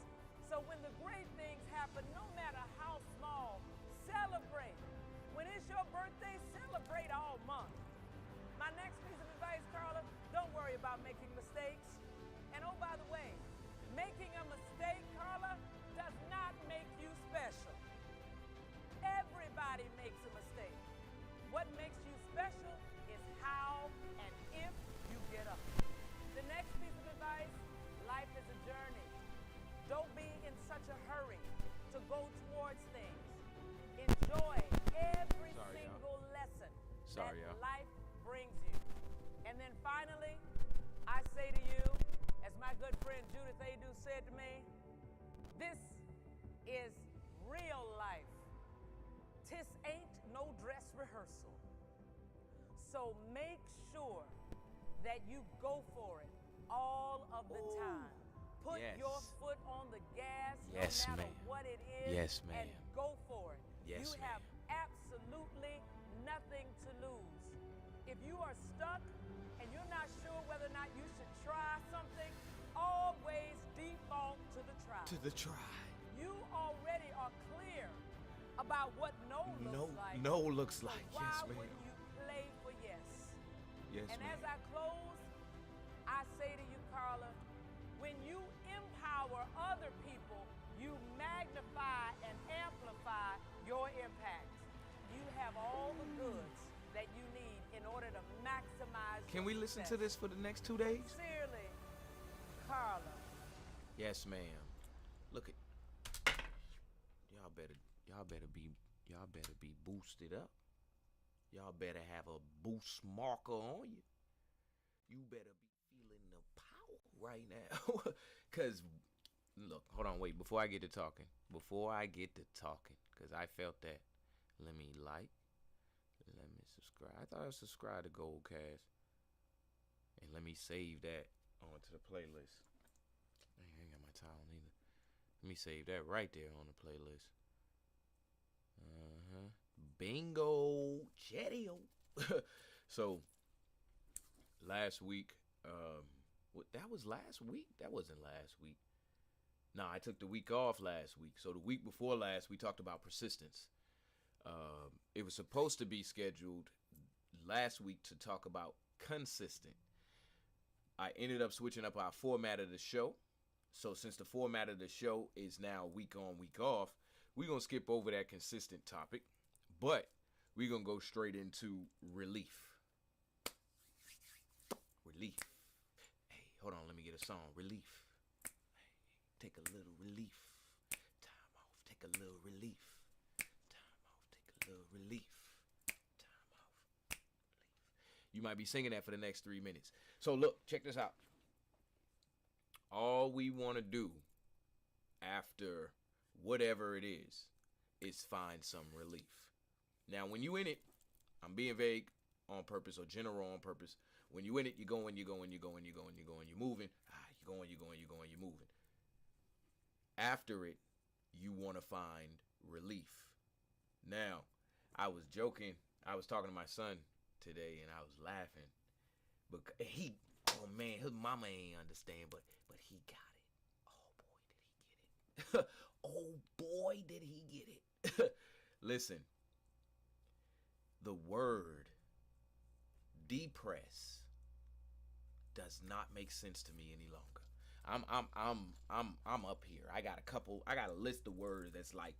So when the great things happen, no matter how small, celebrate. When it's your birthday, celebrate all month. My next piece of advice, Carla, don't worry about making mistakes. And oh, by the way, making a mistake, Carla, does not make you special. Everybody makes a mistake. What makes you special is how and if you get up. The next piece of advice, life is a journey. Don't be in such a hurry to go towards things. Enjoy every single lesson that life brings you. And then finally, I say to you, as my good friend Judith Adu said to me, this is real life. Tis ain't no dress rehearsal. So make sure that you go for it all of the time. Put your foot on the gas no matter what it is and go for it. You have absolutely nothing to lose. If you are stuck and you're not sure whether or not you should try something, always default to the try. To the try. You already are clear about what no looks like. No looks like. So Yes, why ma'am. wouldn't you play for yes? Yes, and ma'am. as I close, I say to you, Carla, when you empower other people, you magnify and amplify your impact. You have all the goods that you need in order to maximize Can we listen to this for the next 2 days? Sincerely, Carla. Yes, ma'am. Look at better be boosted up. Y'all better have a boost marker on you. You better be feeling the power right now. Cause look, hold on, wait, before I get to talking, cause I felt that. Let me subscribe. I thought I was subscribed to Goldcast. And let me save that onto the playlist. I ain't got my towel either. Let me save that right there on the playlist. Bingo Chedio. So last week, that was last week? That wasn't last week. Nah, I took the week off last week. So the week before last, we talked about persistence. It was supposed to be scheduled last week to talk about consistent. I ended up switching up our format of the show. So since the format of the show is now week on, week off, we're going to skip over that consistent topic. But we're going to go straight into relief. Relief. Hey, hold on. Let me get a song. Relief. Hey, take a little relief. Time off. Take a little relief. Time off. Take a little relief. Time off. Relief. You might be singing that for the next 3 minutes. So look, check this out. All we want to do after whatever it is find some relief. Now, when you in it, I'm being vague on purpose or general on purpose. When you in it, you're going, you're moving. You're moving. After it, you want to find relief. Now, I was joking. I was talking to my son today, and I was laughing. But oh man, his mama ain't understand, but he got it. Oh boy, did he get it. Oh boy, did he get it. Listen, the word depress does not make sense to me any longer. I'm up here. I got a list of words that's like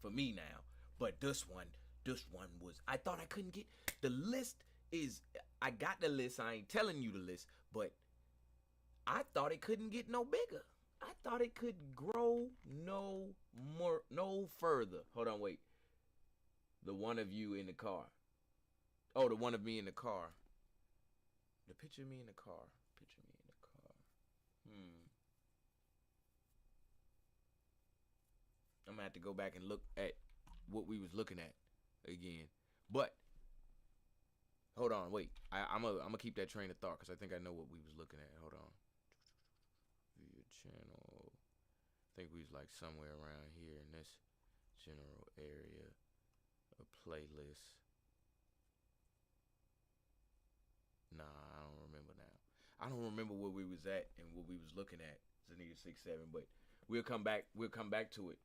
for me now. But this one was, I thought I couldn't get the list. I got the list. I ain't telling you the list, but I thought it couldn't get no bigger. I thought it could grow no further. Hold on, wait. The one of you in the car. Oh, the one of me in the car. The picture of me in the car. Picture me in the car. I'm gonna have to go back and look at what we was looking at again. But hold on, wait. I'm gonna keep that train of thought because I think I know what we was looking at. Hold on. View channel. I think we was like somewhere around here in this general area. A playlist. Nah, I don't remember now. I don't remember where we was at and what we was looking at. Zania 67, but we'll come back to it.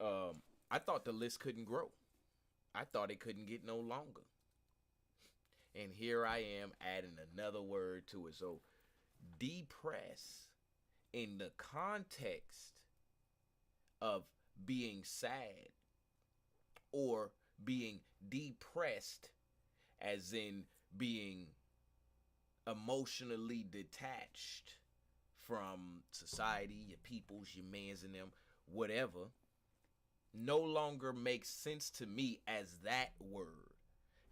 I thought the list couldn't grow. I thought it couldn't get no longer. And here I am adding another word to it. So depress in the context of being sad or being depressed as in being emotionally detached from society, your peoples, your mans and them, whatever, no longer makes sense to me as that word.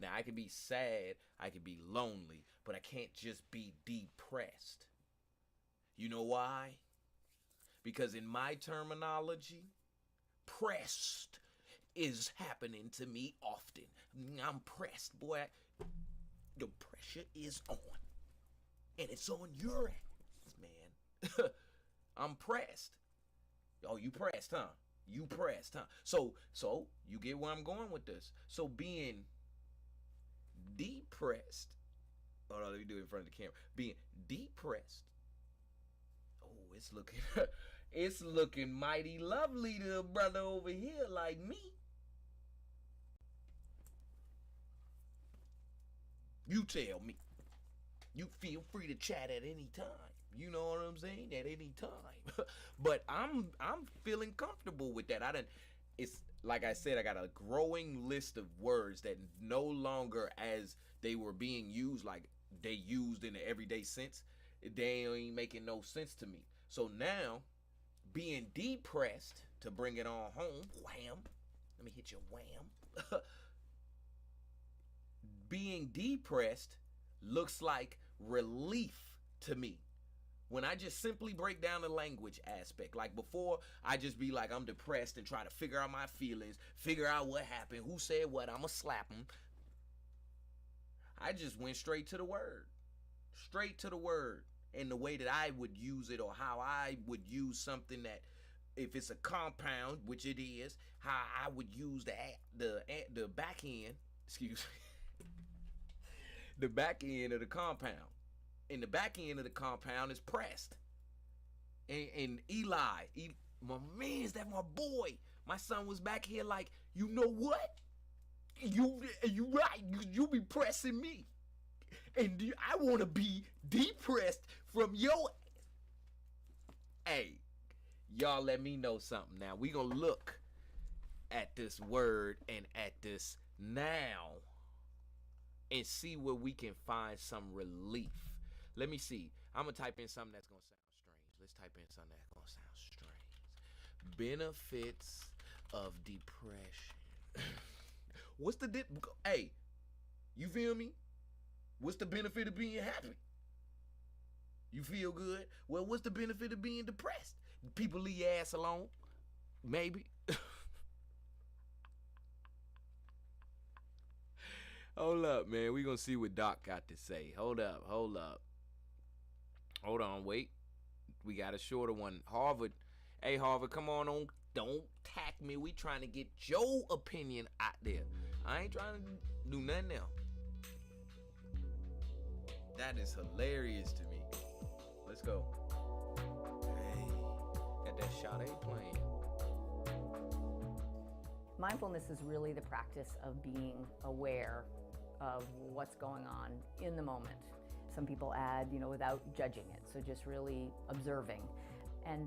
Now, I could be sad, I could be lonely, but I can't just be depressed. You know why? Because in my terminology, pressed is happening to me often. I'm pressed, boy. The pressure is on. And it's on your ass, man. I'm pressed. Oh, you pressed, huh? You pressed, huh? So you get where I'm going with this. So being depressed. Hold on, let me do it in front of the camera. Being depressed. Oh, it's looking mighty lovely to a brother over here like me. You tell me. You feel free to chat at any time. You know what I'm saying? At any time. But I'm feeling comfortable with that. It's like I said, I got a growing list of words that no longer as they were being used, like they used in the everyday sense, they ain't making no sense to me. So now being depressed to bring it on home, wham, let me hit you, wham. Being depressed looks like relief to me. When I just simply break down the language aspect, like before, I just be like, I'm depressed and try to figure out my feelings, figure out what happened, who said what, I'ma slap them. I just went straight to the word in the way that I would use it, or how I would use something that, if it's a compound, which it is, how I would use the back end, excuse me, the back end of the compound. And the back end of the compound is pressed. And Eli, my man's that my boy. My son was back here like, you know what? You right. You be pressing me. And I want to be depressed from your... Hey, y'all let me know something now. We gonna look at this word and at this now and see where we can find some relief. Let me see. I'm going to type in something that's going to sound strange. Let's type in something that's going to sound strange. Benefits of depression. What's the... Hey, you feel me? What's the benefit of being happy? You feel good? Well, what's the benefit of being depressed? People leave your ass alone? Maybe. Hold up, man. We going to see what Doc got to say. Hold up. Hold on, wait. We got a shorter one. Harvard. Hey, Harvard, come on. Don't tack me. We trying to get your opinion out there. I ain't trying to do nothing else. That is hilarious to me. Let's go. Hey, got that Sade playing. Mindfulness is really the practice of being aware of what's going on in the moment. Some people add, without judging it, so just really observing.